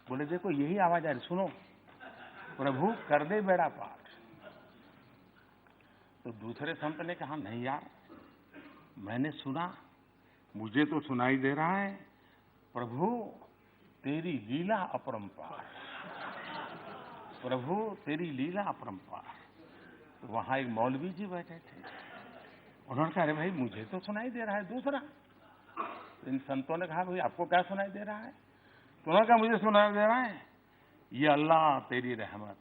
बोले देखो यही आवाज आ रही, सुनो, प्रभु कर दे बेड़ा पार। तो दूसरे संत ने कहा, नहीं यार, मैंने सुना, मुझे तो सुनाई दे रहा है, प्रभु तेरी लीला अपरंपार, प्रभु तेरी लीला अपरंपार। तो वहां एक मौलवी जी बैठे थे। उन्होंने कहा, अरे भाई मुझे तो सुनाई दे रहा है दूसरा। इन संतों ने कहा, भाई आपको क्या सुनाई दे रहा है? तो उन्होंने कहा, मुझे सुनाई दे रहा है, ये अल्लाह तेरी रहमत,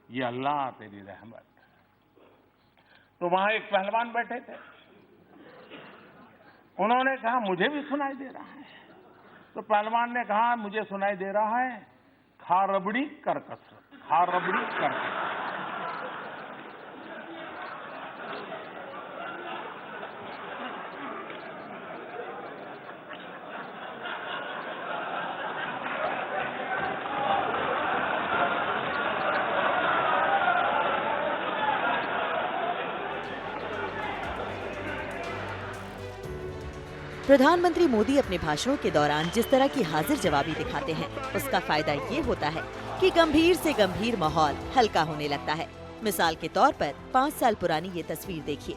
ये अल्लाह तेरी रहमत। तो वहां एक पहलवान बैठे थे। उन्होंने कहा, मुझे भी सुनाई दे रहा है। तो पहलवान ने कहा, मुझे सुनाई दे रहा है, खा रबड़ी कर कसरत, खा रबड़ी कर कसरत। प्रधानमंत्री मोदी अपने भाषणों के दौरान जिस तरह की हाजिर जवाबी दिखाते हैं, उसका फायदा ये होता है कि गंभीर से गंभीर माहौल हल्का होने लगता है। मिसाल के तौर पर 5 साल पुरानी ये तस्वीर देखिए।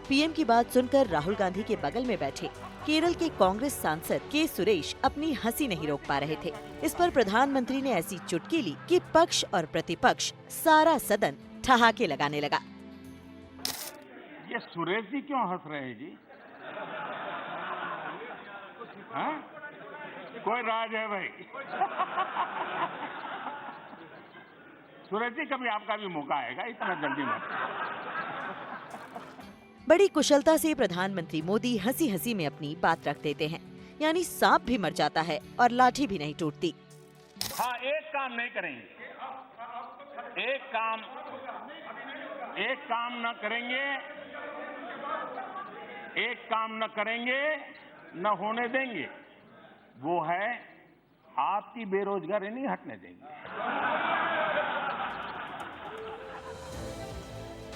पीएम की बात सुनकर राहुल गांधी के बगल में बैठे केरल के कांग्रेस सांसद के सुरेश अपनी हंसी नहीं रोक पा रहे थे। इस पर प्रधानमंत्री ने ऐसी चुटकी ली कि पक्ष और प्रतिपक्ष सारा सदन ठहाके लगाने लगा। ये सुरेश जी क्यों हंस रहे हैं जी? हाँ? कोई राज है भाई? सुरेश जी, कभी आपका भी मौका आएगा, इतना जल्दी मत। बड़ी कुशलता से प्रधानमंत्री मोदी हंसी हंसी में अपनी बात रख देते हैं, यानी सांप भी मर जाता है और लाठी भी नहीं टूटती। हाँ, एक काम नहीं करेंगे, एक काम न करेंगे, एक काम न करेंगे, न होने देंगे, वो है आपकी बेरोजगारी नहीं हटने देंगे।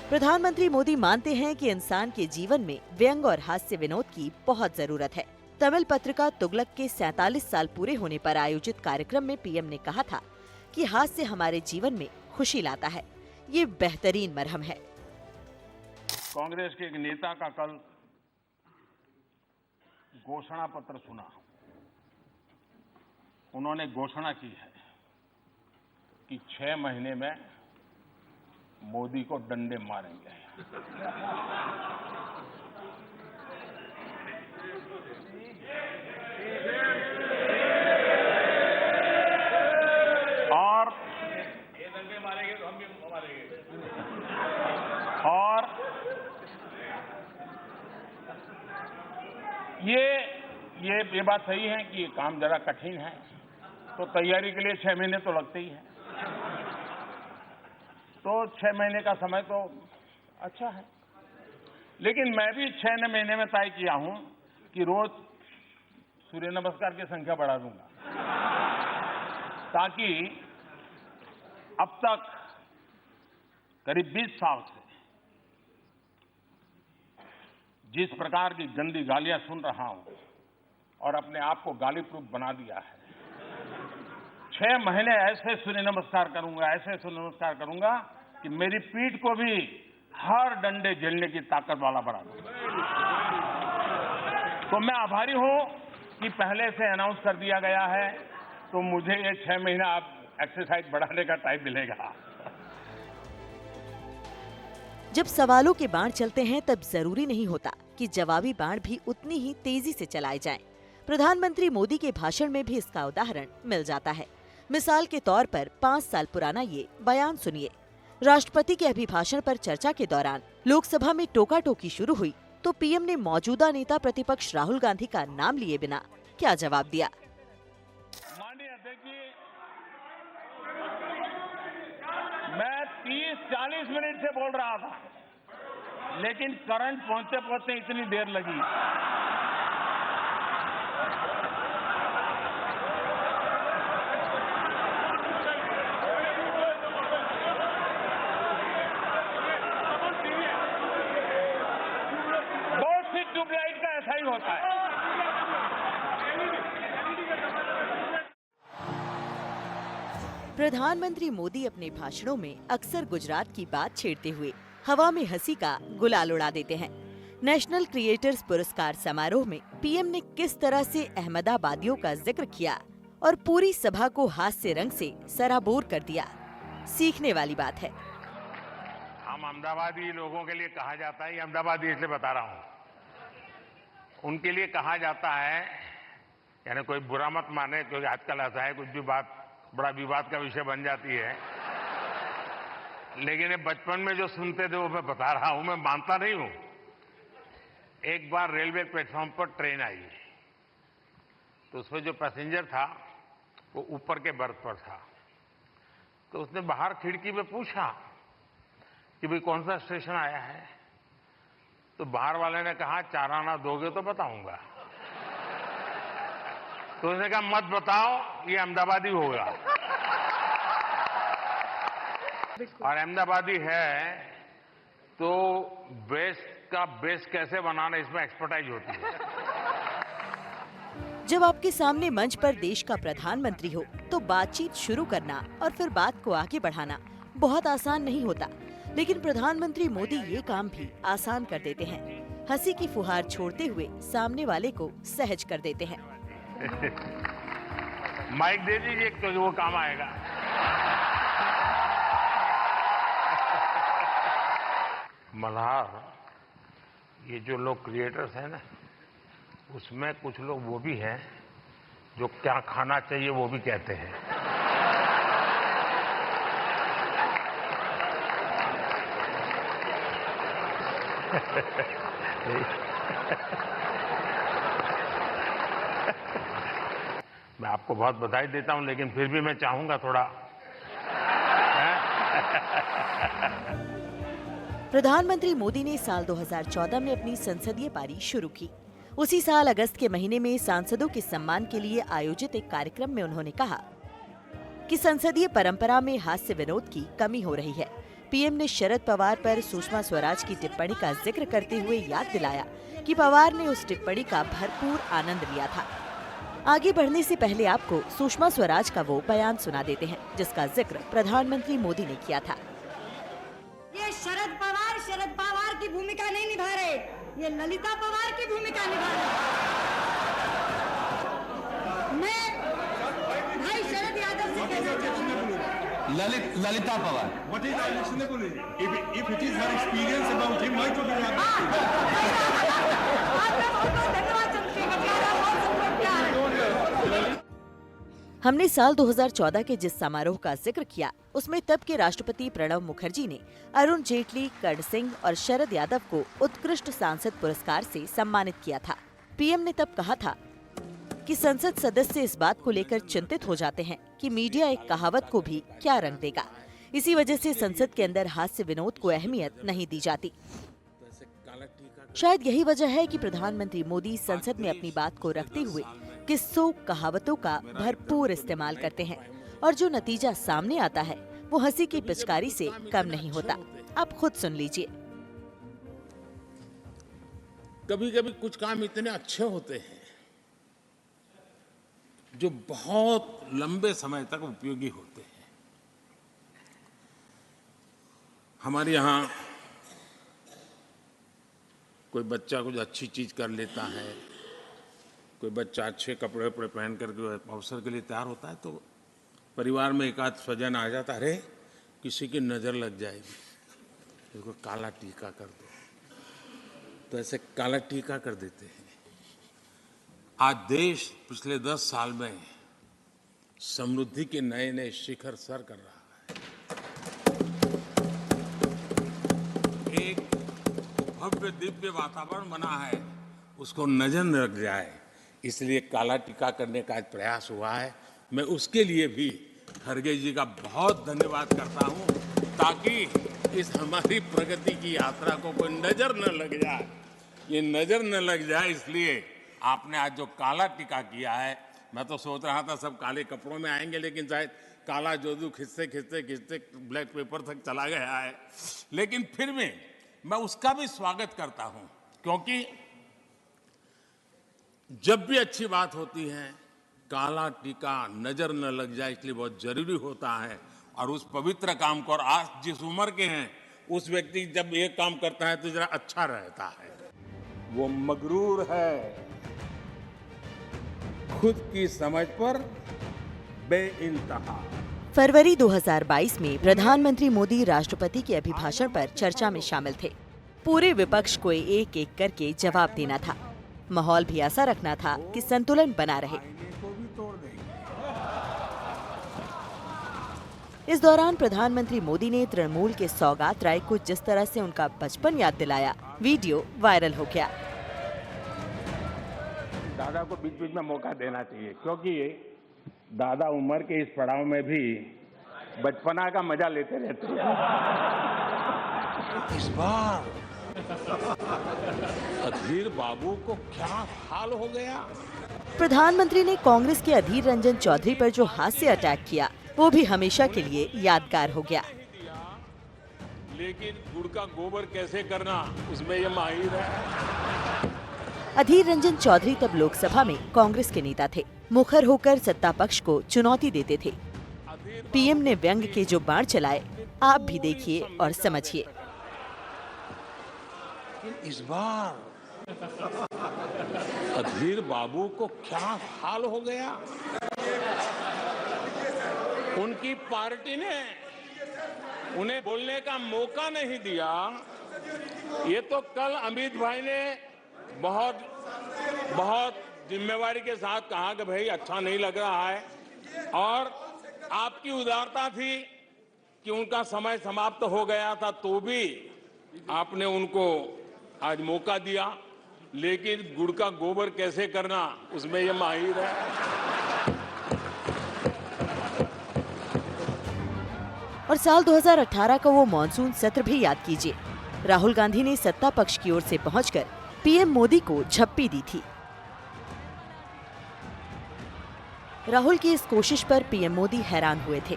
प्रधानमंत्री मोदी मानते हैं कि इंसान के जीवन में व्यंग और हास्य विनोद की बहुत जरूरत है। तमिल पत्रिका तुगलक के 47 साल पूरे होने पर आयोजित कार्यक्रम में पीएम ने कहा था कि हास्य हमारे जीवन में खुशी लाता है, ये बेहतरीन मरहम है। कांग्रेस के एक नेता का कल घोषणा पत्र सुना। उन्होंने घोषणा की है कि 6 महीने में मोदी को डंडे मारेंगे। और ये डंडे मारेंगे तो हम भी मारेंगे। और ये बात सही है कि ये काम जरा कठिन है, तो तैयारी के लिए 6 महीने तो लगते ही हैं। तो 6 महीने का समय तो अच्छा है, लेकिन मैं भी 6 महीने में तय किया हूं कि रोज सूर्य नमस्कार की संख्या बढ़ा दूंगा, ताकि अब तक करीब 20 साल से जिस प्रकार की गंदी गालियां सुन रहा हूं और अपने आप को गाली प्रूफ बना दिया है, 6 महीने ऐसे सूर्य नमस्कार करूंगा, ऐसे सूर्य नमस्कार करूंगा कि मेरी पीठ को भी हर डंडे झेलने की ताकत वाला बना दूंगा। तो मैं आभारी हूं कि पहले से अनाउंस कर दिया गया है, तो मुझे ये 6 महीना आप एक्सरसाइज बढ़ाने का टाइम मिलेगा। जब सवालों के बाण चलते हैं तब जरूरी नहीं होता कि जवाबी बाण भी उतनी ही तेजी से चलाए जाएं। प्रधानमंत्री मोदी के भाषण में भी इसका उदाहरण मिल जाता है। मिसाल के तौर पर 5 साल पुराना ये बयान सुनिए। राष्ट्रपति के अभिभाषण पर चर्चा के दौरान लोकसभा में टोका टोकी शुरू हुई तो पीएम ने मौजूदा नेता प्रतिपक्ष राहुल गांधी का नाम लिए बिना क्या जवाब दिया। माननीय अध्यक्ष जी, मैं 30-40 मिनट से बोल रहा था, लेकिन करंट पहुंचते पहुंचते इतनी देर लगी। बहुत सी ट्यूबलाइट का ऐसा ही होता है। प्रधानमंत्री मोदी अपने भाषणों में अक्सर गुजरात की बात छेड़ते हुए हवा में हंसी का गुलाल उड़ा देते हैं। नेशनल क्रिएटर्स पुरस्कार समारोह में पीएम ने किस तरह से अहमदाबादियों का जिक्र किया और पूरी सभा को हास्य रंग से सराबोर कर दिया, सीखने वाली बात है। हम अहमदाबादी लोगों के लिए कहा जाता है, ये अहमदाबादी इसलिए बता रहा हूँ, उनके लिए कहा जाता है, यानी कोई बुरा मत माने, क्योंकि आजकल ऐसा है कुछ भी बात बड़ा विवाद का विषय बन जाती है, लेकिन ये बचपन में जो सुनते थे वो मैं बता रहा हूं, मैं मानता नहीं हूं। एक बार रेलवे प्लेटफॉर्म पर ट्रेन आई तो उसमें जो पैसेंजर था वो ऊपर के बर्थ पर था, तो उसने बाहर खिड़की में पूछा कि भाई कौन सा स्टेशन आया है, तो बाहर वाले ने कहा 4 आना दोगे तो बताऊंगा। तो उसने कहा मत बताओ, ये अहमदाबादी होगा। और अहमदाबादी है तो का बेस कैसे बनाना, इसमें एक्सपर्टाइज होती है। जब आपके सामने मंच पर देश का प्रधानमंत्री हो तो बातचीत शुरू करना और फिर बात को आगे बढ़ाना बहुत आसान नहीं होता, लेकिन प्रधानमंत्री मोदी ये काम भी आसान कर देते हैं। हंसी की फुहार छोड़ते हुए सामने वाले को सहज कर देते हैं। माइक दे दीजिए तो वो काम आएगा। मल्हार, ये जो लोग क्रिएटर्स हैं ना, उसमें कुछ लोग वो भी हैं जो क्या खाना चाहिए वो भी कहते हैं। मैं आपको बहुत बधाई देता हूं, लेकिन फिर भी मैं चाहूंगा थोड़ा। प्रधानमंत्री मोदी ने साल 2014 में अपनी संसदीय पारी शुरू की। उसी साल अगस्त के महीने में सांसदों के सम्मान के लिए आयोजित एक कार्यक्रम में उन्होंने कहा कि संसदीय परंपरा में हास्य विनोद की कमी हो रही है। पीएम ने शरद पवार पर सुषमा स्वराज की टिप्पणी का जिक्र करते हुए याद दिलाया कि पवार ने उस टिप्पणी का भरपूर आनंद लिया था। आगे बढ़ने से पहले आपको सुषमा स्वराज का वो बयान सुना देते हैं जिसका जिक्र प्रधानमंत्री मोदी ने किया था। ये शरद पवार की भूमिका नहीं निभा रहे, ये ललिता पवार की भूमिका निभा रहे। मैं भाई शरद यादव से कहना चाहूंगा, Lalita Pawar, what is unlistenable? If it is her experience about him, why to be हमने साल 2014 के जिस समारोह का जिक्र किया उसमें तब के राष्ट्रपति प्रणब मुखर्जी ने अरुण जेटली, कर्ण सिंह और शरद यादव को उत्कृष्ट सांसद पुरस्कार से सम्मानित किया था। पीएम ने तब कहा था कि संसद सदस्य इस बात को लेकर चिंतित हो जाते हैं कि मीडिया एक कहावत को भी क्या रंग देगा। इसी वजह से संसद के अंदर हास्य विनोद को अहमियत नहीं दी जाती। शायद यही वजह है कि प्रधानमंत्री मोदी संसद में अपनी बात को रखते हुए किस्सों, कहावतों का भरपूर इस्तेमाल करते हैं और जो नतीजा सामने आता है वो हंसी की पिचकारी से कम नहीं होता। आप खुद सुन लीजिए। कभी कभी कुछ काम इतने अच्छे होते हैं जो बहुत लंबे समय तक उपयोगी होते हैं। हमारे यहाँ कोई बच्चा कुछ अच्छी चीज कर लेता है, कोई बच्चा अच्छे कपड़े वपड़े पहन करके अवसर के लिए तैयार होता है तो परिवार में एक आध स्वजन आ जाता है, अरे किसी की नजर लग जाएगी, इसको काला टीका कर दो, तो ऐसे काला टीका कर देते हैं। आज देश पिछले 10 साल में समृद्धि के नए नए शिखर सर कर रहा है। एक भव्य दिव्य वातावरण बना है, उसको नजर न लग जाए, इसलिए काला टीका करने का आज प्रयास हुआ है। मैं उसके लिए भी खड़गे जी का बहुत धन्यवाद करता हूं, ताकि इस हमारी प्रगति की यात्रा को कोई नजर न लग जाए। ये नजर न लग जाए इसलिए आपने आज जो काला टीका किया है, मैं तो सोच रहा था सब काले कपड़ों में आएंगे, लेकिन शायद काला जोदू खिंचते खिंचते खिंचते ब्लैक पेपर तक चला गया है। लेकिन फिर भी मैं उसका भी स्वागत करता हूं, क्योंकि जब भी अच्छी बात होती है काला टीका नजर न लग जाए, इसलिए बहुत जरूरी होता है। और उस पवित्र काम को, और आज जिस उम्र के हैं उस व्यक्ति जब ये काम करता है तो जरा अच्छा रहता है। वो मगरूर है, खुद की समझ पर बेइंतहा। फरवरी 2022 में प्रधानमंत्री मोदी राष्ट्रपति के अभिभाषण पर चर्चा में शामिल थे। पूरे विपक्ष को एक एक करके जवाब देना था। माहौल भी ऐसा रखना था कि संतुलन बना रहे। इस दौरान प्रधानमंत्री मोदी ने तृणमूल के सौगात राय को जिस तरह से उनका बचपन याद दिलाया, वीडियो वायरल हो गया। दादा को बीच बीच में मौका देना चाहिए, क्योंकि दादा उम्र के इस पड़ाव में भी बचपना का मजा लेते रहते हैं। इस बार अधीर बाबू को क्या हाल हो गया। प्रधानमंत्री ने कांग्रेस के अधीर रंजन चौधरी पर जो हास्य अटैक किया, वो भी हमेशा के लिए यादगार हो गया। लेकिन गुड़ का गोबर कैसे करना, उसमें ये माहिर है। अधीर रंजन चौधरी तब लोकसभा में कांग्रेस के नेता थे। मुखर होकर सत्ता पक्ष को चुनौती देते थे। पीएम ने व्यंग के जो बाण चलाए, आप भी देखिए और समझिए। इस बार अधीर बाबू को क्या हाल हो गया। उनकी पार्टी ने उन्हें बोलने का मौका नहीं दिया। ये तो कल अमित भाई ने बहुत जिम्मेवारी के साथ कहा कि भाई अच्छा नहीं लग रहा है, और आपकी उदारता थी कि उनका समय समाप्त हो गया था, तो भी आपने उनको आज मौका दिया। लेकिन गुड़ का गोबर कैसे करना, उसमें ये माहिर है। और साल 2018 का वो मॉनसून सत्र भी याद कीजिए। राहुल गांधी ने सत्ता पक्ष की ओर से पहुंचकर पीएम मोदी को झप्पी दी थी। राहुल की इस कोशिश पर पीएम मोदी हैरान हुए थे।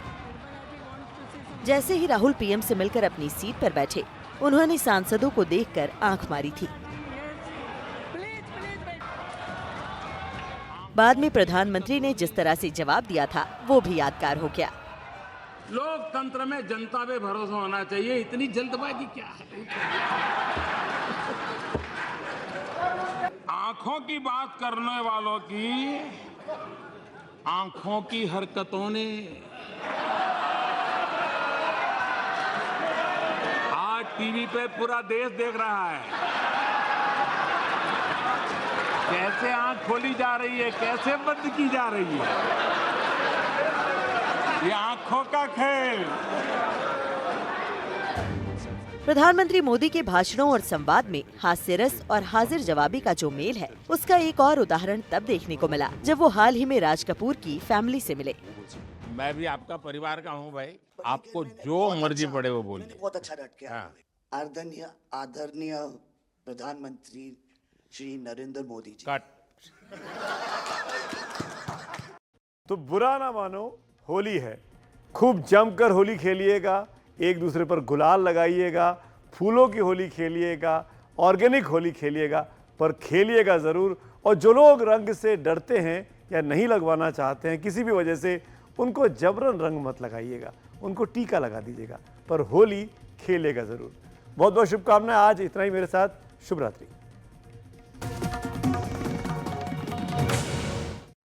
जैसे ही राहुल पीएम से मिलकर अपनी सीट पर बैठे, उन्होंने सांसदों को देखकर आंख मारी थी। बाद में प्रधानमंत्री ने जिस तरह से जवाब दिया था, वो भी यादगार हो गया। लोकतंत्र में जनता पे भरोसा होना चाहिए, इतनी जल्दबाजी क्या है। आंखों की बात करने वालों की आंखों की हरकतों ने आज टीवी पे पूरा देश देख रहा है कैसे आंख खोली जा रही है, कैसे बंद की जा रही है। ये आंखों का खेल। प्रधानमंत्री मोदी के भाषणों और संवाद में हास्य रस और हाजिर जवाबी का जो मेल है, उसका एक और उदाहरण तब देखने को मिला जब वो हाल ही में राज कपूर की फैमिली से मिले। मैं भी आपका परिवार का हूँ भाई, आपको जो मर्जी पड़े वो बोलिए। बहुत अच्छा डट गया। आदरणीय प्रधानमंत्री श्री नरेंद्र मोदी जी। कट। तो बुरा ना मानो, होली है, खूब जमकर होली खेलिएगा, एक दूसरे पर गुलाल लगाइएगा, फूलों की होली खेलिएगा, ऑर्गेनिक होली खेलिएगा, पर खेलिएगा ज़रूर। और जो लोग रंग से डरते हैं या नहीं लगवाना चाहते हैं किसी भी वजह से, उनको जबरन रंग मत लगाइएगा, उनको टीका लगा दीजिएगा, पर होली खेलिएगा ज़रूर। बहुत बहुत शुभकामनाएं। आज इतना ही मेरे साथ। शुभ रात्रि।